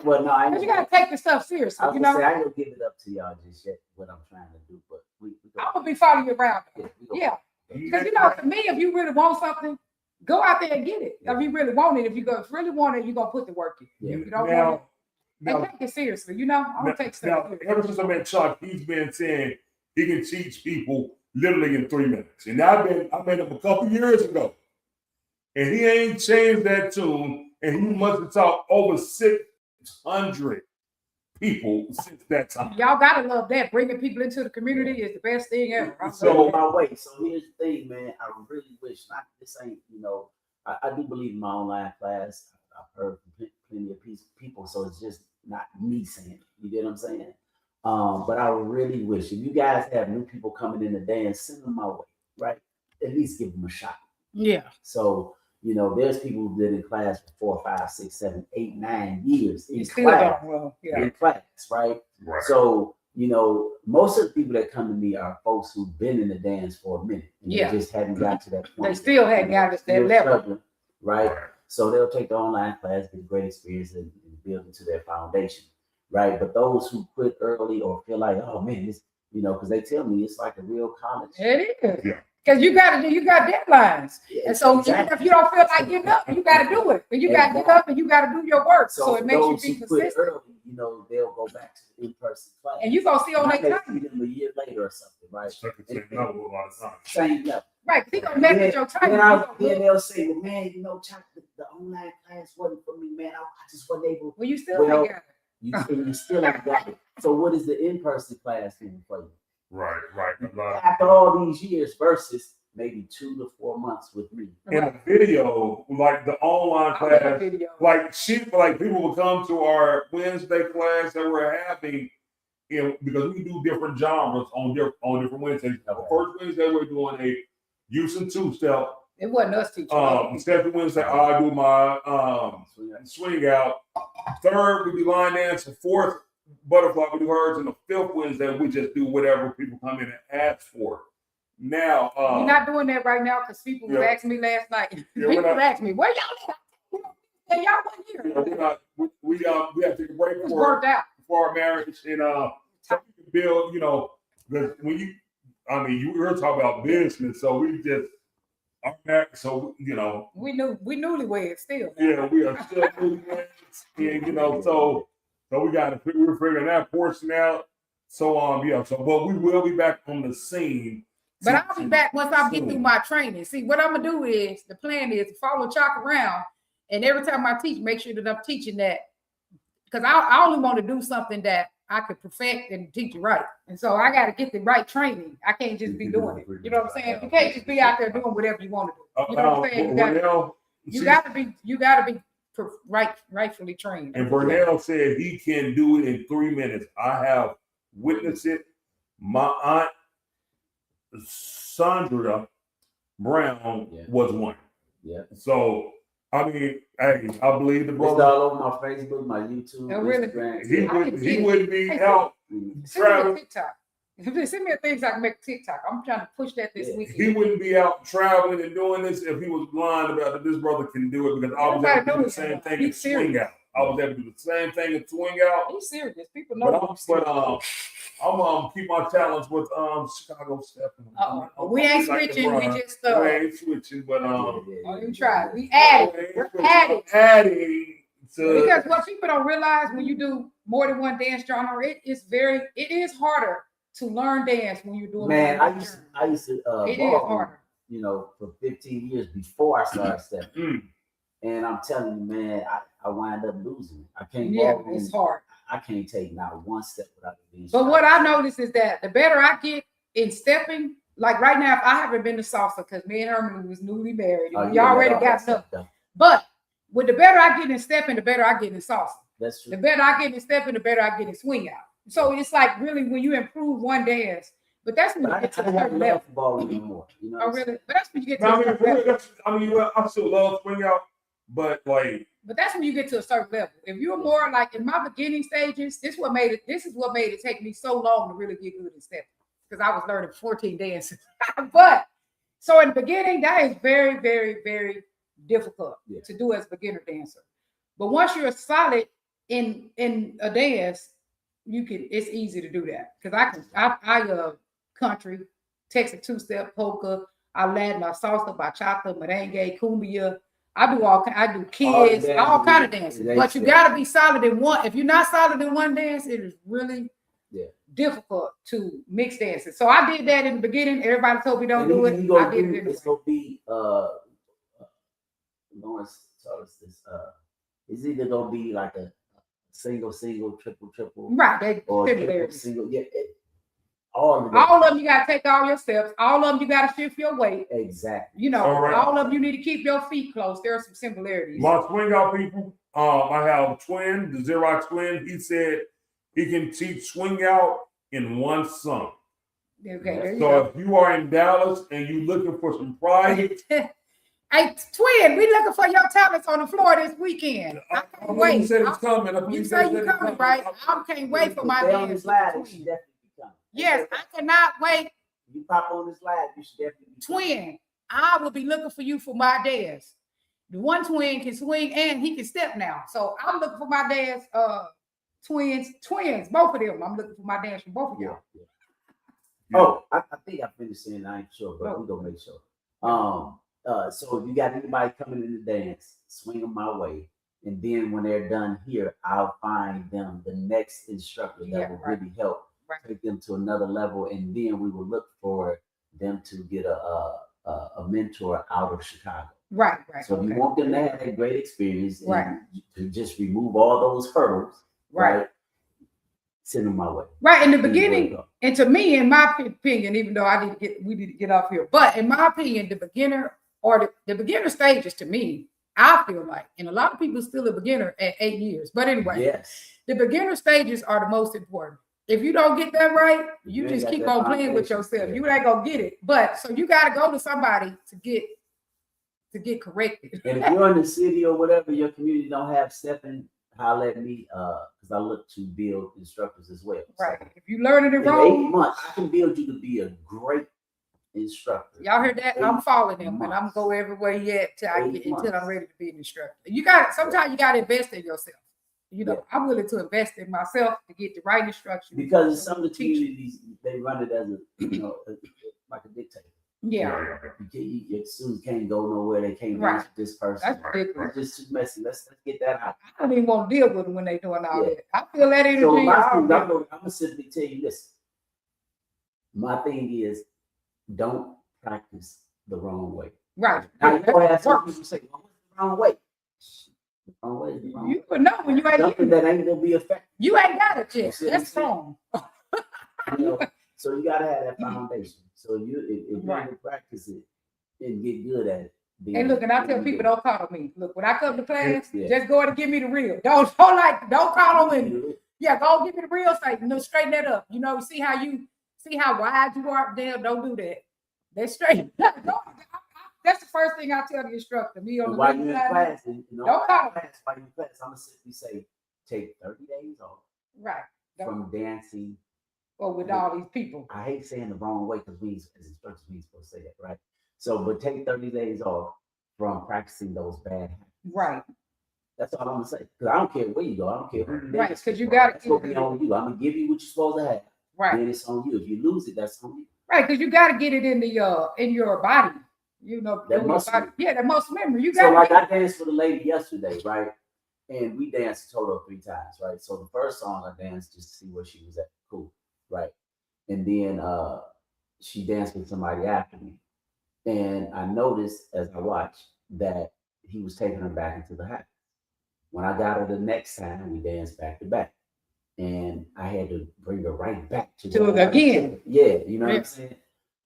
[SPEAKER 3] well, no, I
[SPEAKER 1] you got to take the stuff seriously.
[SPEAKER 3] I was gonna say, I ain't gonna give it up to y'all just yet what I'm trying to do, but
[SPEAKER 1] I'm gonna be following you around. Yeah, because you know, to me, if you really want something, go out there and get it. If you really want it, if you really want it, you're gonna put the work in.
[SPEAKER 3] Yeah.
[SPEAKER 1] You don't want it. And take it seriously, you know. I'm gonna take stuff seriously.
[SPEAKER 2] Ever since I met Chuck, he's been saying he can teach people literally in 3 minutes. And I met him a couple years ago, and he ain't changed that tune. And he must have taught over 600 people since that time.
[SPEAKER 1] Y'all gotta love that. Bringing people into the community is the best thing ever.
[SPEAKER 3] So my way. So here's the thing, man. I really wish this ain't, you know, I do believe in my online class. I've heard from plenty of people, so it's just not me saying it. You get what I'm saying? But I really wish if you guys have new people coming in the dance, send them my way, right? At least give them a shot.
[SPEAKER 1] Yeah.
[SPEAKER 3] So, there's people who've been in class for 4, 5, 6, 7, 8, 9 years in
[SPEAKER 1] Still
[SPEAKER 3] class.
[SPEAKER 1] don't. Well, yeah.
[SPEAKER 3] In class, right?
[SPEAKER 2] Right.
[SPEAKER 3] So, most of the people that come to me are folks who've been in the dance for a minute. And
[SPEAKER 1] Yeah.
[SPEAKER 3] They just hadn't got to that point.
[SPEAKER 1] They still hadn't got to that
[SPEAKER 3] Still
[SPEAKER 1] level.
[SPEAKER 3] struggling, right? So they'll take the online class, get a great experience, and build into their foundation, right? But those who quit early or feel like, oh man, this, because they tell me it's like a real college.
[SPEAKER 1] It is.
[SPEAKER 2] Yeah.
[SPEAKER 1] Because you got deadlines.
[SPEAKER 3] Yeah,
[SPEAKER 1] And so
[SPEAKER 3] exactly.
[SPEAKER 1] even if you don't feel like getting up, you got to do it. And you got to get up and you got to do your work. So it makes you
[SPEAKER 3] those
[SPEAKER 1] be
[SPEAKER 3] who quit
[SPEAKER 1] consistent.
[SPEAKER 3] early, they'll go back to the in-person class.
[SPEAKER 1] And you going to see on
[SPEAKER 3] I
[SPEAKER 1] their
[SPEAKER 3] may
[SPEAKER 1] time.
[SPEAKER 3] see them a year later or something, right?
[SPEAKER 2] Same level a lot of times.
[SPEAKER 3] Same level.
[SPEAKER 1] Right. He going to message your time.
[SPEAKER 3] Then they'll say, well, man, Chuck, the online class wasn't for me, man. I just wasn't able.
[SPEAKER 1] Well, you still ain't got it.
[SPEAKER 3] You still ain't got it. So what is the in-person class doing for you?
[SPEAKER 2] Right.
[SPEAKER 3] After all these years versus maybe 2 to 4 months with me.
[SPEAKER 2] In a video, like the online class, like people will come to our Wednesday class that we're having, because we do different genres on different Wednesdays. The first Wednesday we're doing a Houston two-step.
[SPEAKER 1] It wasn't us teaching.
[SPEAKER 2] Second Wednesday I do my swing out. Third we do line dance. The fourth butterfly we do hers, and the fifth Wednesday we just do whatever people come in and ask for. Now
[SPEAKER 1] we're not doing that right now because people was asking me last night. People asked me, where y'all at? And y'all wasn't here.
[SPEAKER 2] We have to take a break
[SPEAKER 1] It's worked out.
[SPEAKER 2] for our marriage and so we can build, because when you were talking about business, so we just so
[SPEAKER 1] we newlyweds still.
[SPEAKER 2] Yeah, we are still newlyweds, and so we're figuring that portion out. So but we will be back on the scene.
[SPEAKER 1] But I'll be back once I get through my training. See, what I'm gonna do is the plan is to follow Chalk around, and every time I teach, make sure that I'm teaching that, because I only want to do something that I could perfect and teach it right. And so I got to get the right training. I can't just be doing it. You know what I'm saying? You can't just be out there doing whatever you want to do. You know what I'm saying? You gotta be rightfully trained.
[SPEAKER 2] And Vernell said he can do it in 3 minutes. I have witnessed it. My aunt Sandra Brown was one.
[SPEAKER 3] Yeah.
[SPEAKER 2] So I mean, hey, I believe the
[SPEAKER 3] It's
[SPEAKER 2] brother.
[SPEAKER 3] all over my Facebook, my YouTube,
[SPEAKER 1] really?
[SPEAKER 3] Instagram.
[SPEAKER 2] He wouldn't be out
[SPEAKER 1] Send me a
[SPEAKER 2] traveling.
[SPEAKER 1] TikTok. Send me a thing so I can make a TikTok. I'm trying to push that this weekend.
[SPEAKER 2] He wouldn't be out traveling and doing this if he was lying about that this brother can do it, because I was able to do the same thing in swing out. I was able to do the same thing in swing out.
[SPEAKER 1] He's serious. People know.
[SPEAKER 2] I'm keep my talents with Chicago Stephen.
[SPEAKER 1] We ain't switching. We just
[SPEAKER 2] we ain't switching, but
[SPEAKER 1] you try. We added. We're
[SPEAKER 2] adding to,
[SPEAKER 1] because what people don't realize when you do more than one dance genre, it is harder to learn dance when you're doing.
[SPEAKER 3] Man, I used to
[SPEAKER 1] it is harder.
[SPEAKER 3] For 15 years before I started stepping. And I'm telling you, man, I wind up losing. I can't walk.
[SPEAKER 1] It's hard.
[SPEAKER 3] I can't take not one step without being.
[SPEAKER 1] But what I noticed is that the better I get in stepping, like right now, if I haven't been to salsa because me and Herman was newly married, we already got enough. But with the better I get in stepping, the better I get in salsa.
[SPEAKER 3] That's true.
[SPEAKER 1] The better I get in stepping, the better I get in swing out. So it's like really when you improve one dance, but that's when you get to a certain level.
[SPEAKER 3] Ball anymore,
[SPEAKER 1] Oh, really? But that's when you get to a certain level.
[SPEAKER 2] I still love swing out, but
[SPEAKER 1] that's when you get to a certain level. If you're more like in my beginning stages, this is what made it take me so long to really get good at stepping, because I was learning 14 dances. But so in the beginning, that is very, very, very difficult to do as a beginner dancer. But once you're solid in a dance, it's easy to do that, because I country, Texas two-step, polka, I Latin, I salsa, bachata, merengue, cumbia. I do kids, all kind of dances. But you got to be solid in one. If you're not solid in one dance, it is really difficult to mix dances. So I did that in the beginning. Everybody told me don't do it. I did it.
[SPEAKER 3] It's gonna be Lawrence told us this. It's either gonna be like a single, triple.
[SPEAKER 1] Right.
[SPEAKER 3] Or single. Yeah. All
[SPEAKER 1] of them, you got to take all your steps. All of them, you got to shift your weight.
[SPEAKER 3] Exactly.
[SPEAKER 1] All of them, you need to keep your feet close. There are some similarities.
[SPEAKER 2] My swing out people, I have Twin, the Xerox Twin. He said he can teach swing out in one summer.
[SPEAKER 1] Okay, there you
[SPEAKER 2] So
[SPEAKER 1] go.
[SPEAKER 2] if you are in Dallas and you looking for some private,
[SPEAKER 1] Hey, twin, we looking for your talents on the floor this weekend. I
[SPEAKER 2] I
[SPEAKER 1] can't
[SPEAKER 2] believe
[SPEAKER 1] wait.
[SPEAKER 2] you said it's coming. I
[SPEAKER 1] You
[SPEAKER 2] believe
[SPEAKER 1] say
[SPEAKER 2] said
[SPEAKER 1] you
[SPEAKER 2] it's
[SPEAKER 1] coming, right? I can't wait for my
[SPEAKER 3] Stay on
[SPEAKER 1] dance
[SPEAKER 3] this
[SPEAKER 1] with the
[SPEAKER 3] live, you
[SPEAKER 1] twin.
[SPEAKER 3] should definitely be coming.
[SPEAKER 1] Yes, I cannot wait.
[SPEAKER 3] You pop on this live, you should definitely be coming.
[SPEAKER 1] Twin, I will be looking for you for my dance. The one twin can swing and he can step now. So I'm looking for my dance. Twins, both of them. I'm looking for my dance from both of y'all.
[SPEAKER 3] Yeah. Oh, I think I finished saying I ain't sure, but we gonna make sure. So if you got anybody coming in the dance, swing them my way. And then when they're done here, I'll find them the next instructor that will really help take them to another level. And then we will look for them to get a mentor out of Chicago.
[SPEAKER 1] Right.
[SPEAKER 3] So if you want them to have a great experience
[SPEAKER 1] Right.
[SPEAKER 3] and to just remove all those hurdles, right? Send them my way.
[SPEAKER 1] Right. In the beginning, and to me, in my opinion, even though we need to get off here, but in my opinion, the beginner or the beginner stages to me, I feel like, and a lot of people still a beginner at 8 years. But anyway,
[SPEAKER 3] yes,
[SPEAKER 1] the beginner stages are the most important. If you don't get that right, you just keep on playing with yourself. You ain't gonna get it. But so you got to go to somebody to get corrected.
[SPEAKER 3] And if you're in the city or whatever, your community don't have stepping, holler at me, because I look to build instructors as well.
[SPEAKER 1] Right.
[SPEAKER 3] So
[SPEAKER 1] If you learning it
[SPEAKER 3] in
[SPEAKER 1] wrong,
[SPEAKER 3] 8 months, I can build you to be a great instructor.
[SPEAKER 1] y'all heard that? I'm following him, and I'm going everywhere yet until I'm ready to be an instructor. Sometimes you got to invest in yourself. I'm willing to invest in myself to get the right instruction.
[SPEAKER 3] Because some of the communities, they run it as like a dictator.
[SPEAKER 1] Yeah.
[SPEAKER 3] Your students can't go nowhere. They can't dance with this person.
[SPEAKER 1] That's ridiculous.
[SPEAKER 3] It's just too messy. Let's get that out.
[SPEAKER 1] I don't even want to deal with them when they doing all that. I feel that energy.
[SPEAKER 3] So I'm gonna simply tell you this. My thing is, don't practice the wrong way.
[SPEAKER 1] Right.
[SPEAKER 3] Now you gonna have some people say, "Well, what's the wrong way?" The wrong way is the wrong way.
[SPEAKER 1] You would know when you ain't
[SPEAKER 3] something that ain't gonna be effective.
[SPEAKER 1] You ain't got it yet. That's wrong.
[SPEAKER 3] So you gotta have that foundation. So if you practice it and get good at it.
[SPEAKER 1] Hey, look, and I tell people, don't call me. Look, when I come to class, just go ahead and give me the real. Don't call on me. Yeah, go give me the real. Say, straighten that up. See how wide you are. Damn, don't do that. That's straight. That's the first thing I tell the instructor. Me on the
[SPEAKER 3] while you're in class,
[SPEAKER 1] don't call
[SPEAKER 3] class. While you're in class, I'm gonna simply say, take 30 days off.
[SPEAKER 1] Right.
[SPEAKER 3] From dancing.
[SPEAKER 1] Or with all these people.
[SPEAKER 3] I hate saying the wrong way because as instructors, we ain't supposed to say that, right? So, but take 30 days off from practicing those bad habits.
[SPEAKER 1] Right.
[SPEAKER 3] That's all I'm gonna say. Because I don't care where you go. I don't care who you
[SPEAKER 1] right. Because you got
[SPEAKER 3] to be on you. I'm gonna give you what you're supposed to have.
[SPEAKER 1] Right.
[SPEAKER 3] Then it's on you. If you lose it, that's on you.
[SPEAKER 1] Right. Because you got to get it in your body. That muscle. Body. Yeah, that muscle memory. You got.
[SPEAKER 3] So like I danced for the lady yesterday, right? And we danced a total of 3 times, right? So the first song I danced just to see where she was at. Cool. Right. And then she danced with somebody after me. And I noticed as I watched that he was taking her back into the house. When I got her the next time, we danced back to back. And I had to bring her right back to
[SPEAKER 1] it again.
[SPEAKER 3] Yeah, you know what I'm saying?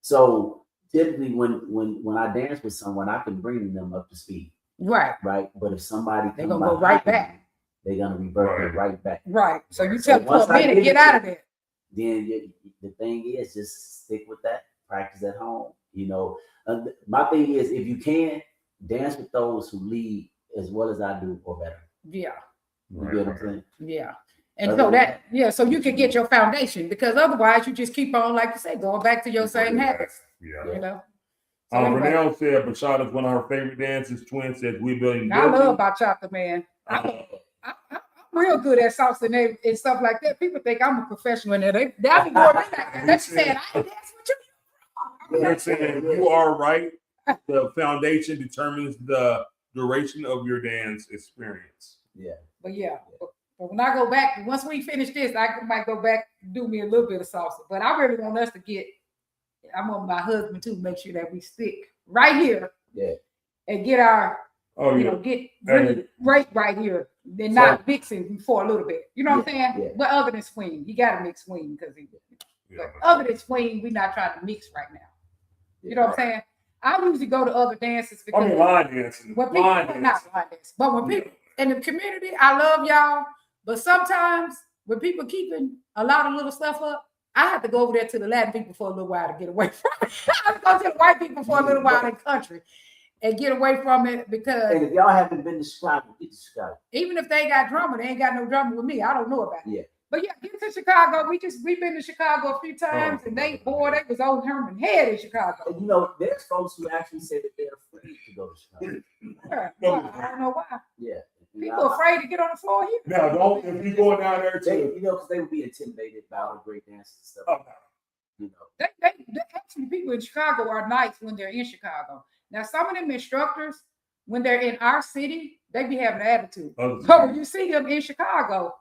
[SPEAKER 3] So typically when I dance with someone, I can bring them up to speed.
[SPEAKER 1] Right.
[SPEAKER 3] Right. But if somebody
[SPEAKER 1] they're gonna go right back.
[SPEAKER 3] They're gonna revert right back.
[SPEAKER 1] Right. So you tell them for a minute, get out of there.
[SPEAKER 3] Then the thing is just stick with that. Practice at home. My thing is if you can dance with those who lead as well as I do or better.
[SPEAKER 1] Yeah.
[SPEAKER 3] You get what I'm saying?
[SPEAKER 1] Yeah. And so you can get your foundation because otherwise you just keep on, like you say, going back to your same habits.
[SPEAKER 2] Yeah. Vernell said bachata is one of her favorite dances. Twin says we're building.
[SPEAKER 1] I love bachata, man. I'm real good at salsa and stuff like that. People think I'm a professional in it. They be going like that. They saying I dance with you.
[SPEAKER 2] They're saying you are right. The foundation determines the duration of your dance experience.
[SPEAKER 3] Yeah.
[SPEAKER 1] But when I go back, once we finish this, I might go back and do me a little bit of salsa. But I really want us to I want my husband to make sure that we stick right here.
[SPEAKER 3] Yeah.
[SPEAKER 1] And get our, get really right here. Then not mixing for a little bit. You know what I'm saying?
[SPEAKER 3] Yeah.
[SPEAKER 1] But other than swing, you got to mix swing because other than swing, we're not trying to mix right now. You know what I'm saying? I usually go to other dances because
[SPEAKER 2] line dancing.
[SPEAKER 1] When people, not line dancing, but when people in the community, I love y'all. But sometimes when people keeping a lot of little stuff up, I have to go over there to the Latin people for a little while to get away from it. I have to go to the white people for a little while in the country and get away from it because
[SPEAKER 3] And if y'all haven't been to Chicago, get to Chicago.
[SPEAKER 1] even if they got drama, they ain't got no drama with me. I don't know about it.
[SPEAKER 3] Yeah.
[SPEAKER 1] But yeah, get to Chicago. We've been to Chicago a few times, and they was old Herman Head in Chicago.
[SPEAKER 3] And you know, there's folks who actually say that they're afraid to go to Chicago.
[SPEAKER 1] Yeah, well, I don't know why.
[SPEAKER 3] Yeah. And
[SPEAKER 1] People afraid to get on the floor here.
[SPEAKER 2] Now, don't if you going down there
[SPEAKER 3] They,
[SPEAKER 2] to
[SPEAKER 3] you know, because they would be intimidated by all the great dances and stuff.
[SPEAKER 2] oh,
[SPEAKER 3] You know.
[SPEAKER 1] They actually people in Chicago are nice when they're in Chicago. Now, some of them instructors, when they're in our city, they be having an attitude.
[SPEAKER 2] others-
[SPEAKER 1] So when you see them in Chicago,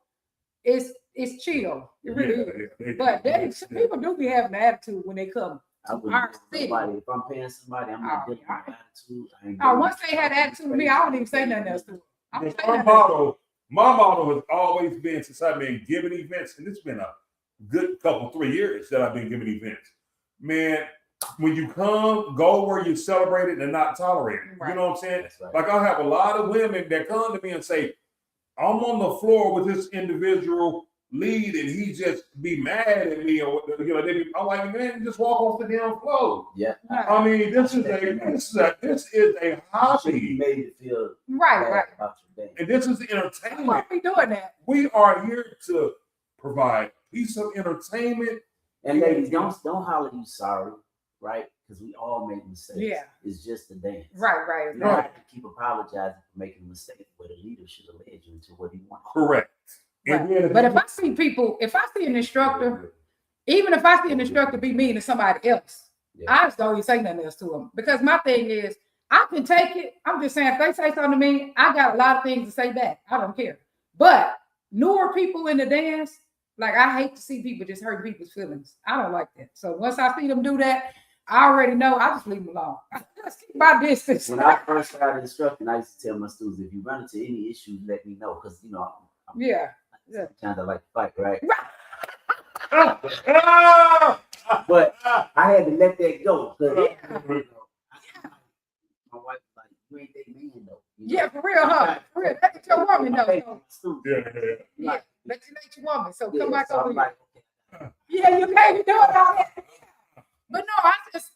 [SPEAKER 1] it's chill. It really is.
[SPEAKER 2] yeah,
[SPEAKER 1] But people do be having an attitude when they come.
[SPEAKER 3] I wouldn't
[SPEAKER 1] Our
[SPEAKER 3] give
[SPEAKER 1] city.
[SPEAKER 3] somebody, if I'm paying somebody, I'm not
[SPEAKER 1] Oh,
[SPEAKER 3] giving them attitude. I ain't
[SPEAKER 1] Oh,
[SPEAKER 3] giving
[SPEAKER 1] once they had attitude with me, I don't even say nothing else to them. I don't say
[SPEAKER 2] My
[SPEAKER 1] nothing else.
[SPEAKER 2] motto has always been since I've been giving events, and it's been a good 3 years that I've been giving events. Man, when you come, go where you celebrate it and not tolerate it.
[SPEAKER 1] Right.
[SPEAKER 2] You know what I'm saying?
[SPEAKER 3] That's right.
[SPEAKER 2] Like I have a lot of women that come to me and say, I'm on the floor with this individual lead and he just be mad at me or I'm like, man, just walk off the damn floor.
[SPEAKER 3] Yeah.
[SPEAKER 2] I mean, this is a
[SPEAKER 3] You should be
[SPEAKER 2] hobby.
[SPEAKER 3] made to feel
[SPEAKER 1] Right,
[SPEAKER 3] bad
[SPEAKER 1] right.
[SPEAKER 3] about your day.
[SPEAKER 2] And this is
[SPEAKER 1] Why
[SPEAKER 2] entertainment.
[SPEAKER 1] we doing that?
[SPEAKER 2] We are here to provide piece of entertainment.
[SPEAKER 3] And ladies, don't holler you sorry, right? Because we all make mistakes.
[SPEAKER 1] Yeah.
[SPEAKER 3] It's just a dance.
[SPEAKER 1] Right.
[SPEAKER 3] You don't have to keep apologizing for making a mistake where the leader should have led you into what he wanted.
[SPEAKER 2] Correct. And then
[SPEAKER 1] But if I see an instructor, even if I see an instructor be mean to somebody else,
[SPEAKER 3] Yeah.
[SPEAKER 1] I just don't even say nothing else to them. Because my thing is, I can take it. I'm just saying, if they say something to me, I got a lot of things to say back. I don't care. But newer people in the dance, like I hate to see people just hurt people's feelings. I don't like that. So once I see them do that, I already know I just leave them alone. I just keep my distance.
[SPEAKER 3] When I first started instructing, I used to tell my students, if you run into any issues, let me know. Because, you know,
[SPEAKER 1] Yeah.
[SPEAKER 3] sometimes I like to fight, right?
[SPEAKER 2] Ah!
[SPEAKER 3] But I had to let that go. 'Cause,
[SPEAKER 1] Yeah.
[SPEAKER 3] you know, my wife was like, you ain't that man, though. You know?
[SPEAKER 1] Yeah, for real, huh? For real. That's your woman,
[SPEAKER 3] My
[SPEAKER 1] though.
[SPEAKER 3] favorite student.
[SPEAKER 2] Yeah.
[SPEAKER 1] Yeah. Let your woman. So
[SPEAKER 3] Yeah,
[SPEAKER 1] come back
[SPEAKER 3] so
[SPEAKER 1] over
[SPEAKER 3] I'm
[SPEAKER 1] here.
[SPEAKER 3] like, okay.
[SPEAKER 1] Yeah, you can't be doing all that. But no,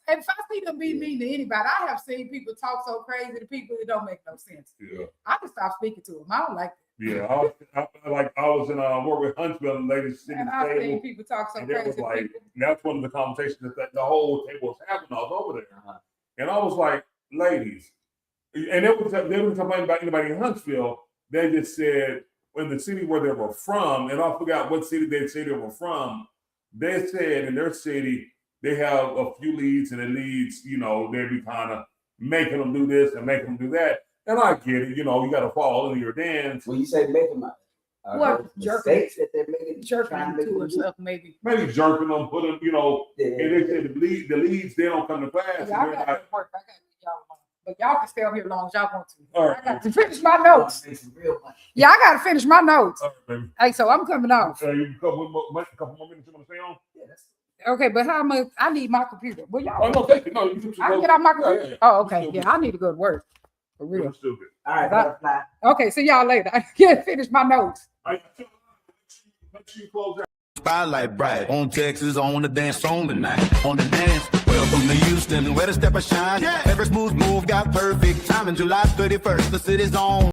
[SPEAKER 1] if I see them be mean to anybody, I have seen people talk so crazy to people it don't make no sense.
[SPEAKER 2] Yeah.
[SPEAKER 1] I just stop speaking to them. I don't like that.
[SPEAKER 2] Yeah. I was in work with Huntsville and ladies sitting
[SPEAKER 1] And
[SPEAKER 2] at
[SPEAKER 1] I've
[SPEAKER 2] the
[SPEAKER 1] seen
[SPEAKER 2] table.
[SPEAKER 1] people talk so
[SPEAKER 2] And it
[SPEAKER 1] crazy
[SPEAKER 2] was
[SPEAKER 1] to
[SPEAKER 2] like,
[SPEAKER 1] people.
[SPEAKER 2] that's one of the conversations that the whole table was having. I was over there.
[SPEAKER 3] Uh-huh.
[SPEAKER 2] And I was like, ladies, and they were talking about anybody in Huntsville. They just said in the city where they were from, and I forgot what city they said they were from. They said in their city they have a few leads, and the leads, you know, they be kind of making them do this and making them do that. And I get it, you know, you got to fall into your dance.
[SPEAKER 3] When you say make them
[SPEAKER 1] What, jerking?
[SPEAKER 3] mistakes that they're making,
[SPEAKER 1] Jerking
[SPEAKER 3] trying to
[SPEAKER 1] them
[SPEAKER 3] make
[SPEAKER 1] to
[SPEAKER 3] them
[SPEAKER 1] or
[SPEAKER 3] do.
[SPEAKER 1] something, maybe.
[SPEAKER 2] Maybe jerking them, put them, you know,
[SPEAKER 3] Yeah.
[SPEAKER 2] and they said the leads they don't come to class. And
[SPEAKER 1] Yeah, I
[SPEAKER 2] they're
[SPEAKER 1] got
[SPEAKER 2] like,
[SPEAKER 1] to work. I got to leave y'all alone. But y'all can stay over here as long as y'all want to.
[SPEAKER 2] All right.
[SPEAKER 1] I got to finish my notes.
[SPEAKER 3] Make some real money.
[SPEAKER 1] Yeah, I got to finish my notes.
[SPEAKER 2] all right, baby.
[SPEAKER 1] Hey, so I'm coming off.
[SPEAKER 2] You couple more minutes you want to stay on?
[SPEAKER 3] Yeah, that's
[SPEAKER 1] Okay, but how much? I need my computer. Well, y'all.
[SPEAKER 2] Oh, no, take it. No, you can
[SPEAKER 1] I can get out my
[SPEAKER 2] Yeah,
[SPEAKER 1] computer.
[SPEAKER 2] yeah, yeah.
[SPEAKER 1] Oh, okay.
[SPEAKER 2] You're
[SPEAKER 1] Yeah,
[SPEAKER 2] still
[SPEAKER 1] I need to go to work. For
[SPEAKER 2] good. You're
[SPEAKER 1] real.
[SPEAKER 2] still good.
[SPEAKER 3] all right,
[SPEAKER 1] That-
[SPEAKER 3] butterfly.
[SPEAKER 1] Okay, see y'all later. I can't finish my notes.
[SPEAKER 2] All right, make sure you close out.
[SPEAKER 4] Spotlight bright on Texas, on the dance on tonight, on the dance. Welcome to Houston, where the step of shine. Every smooth move got perfect time. And July 31st, the city's on.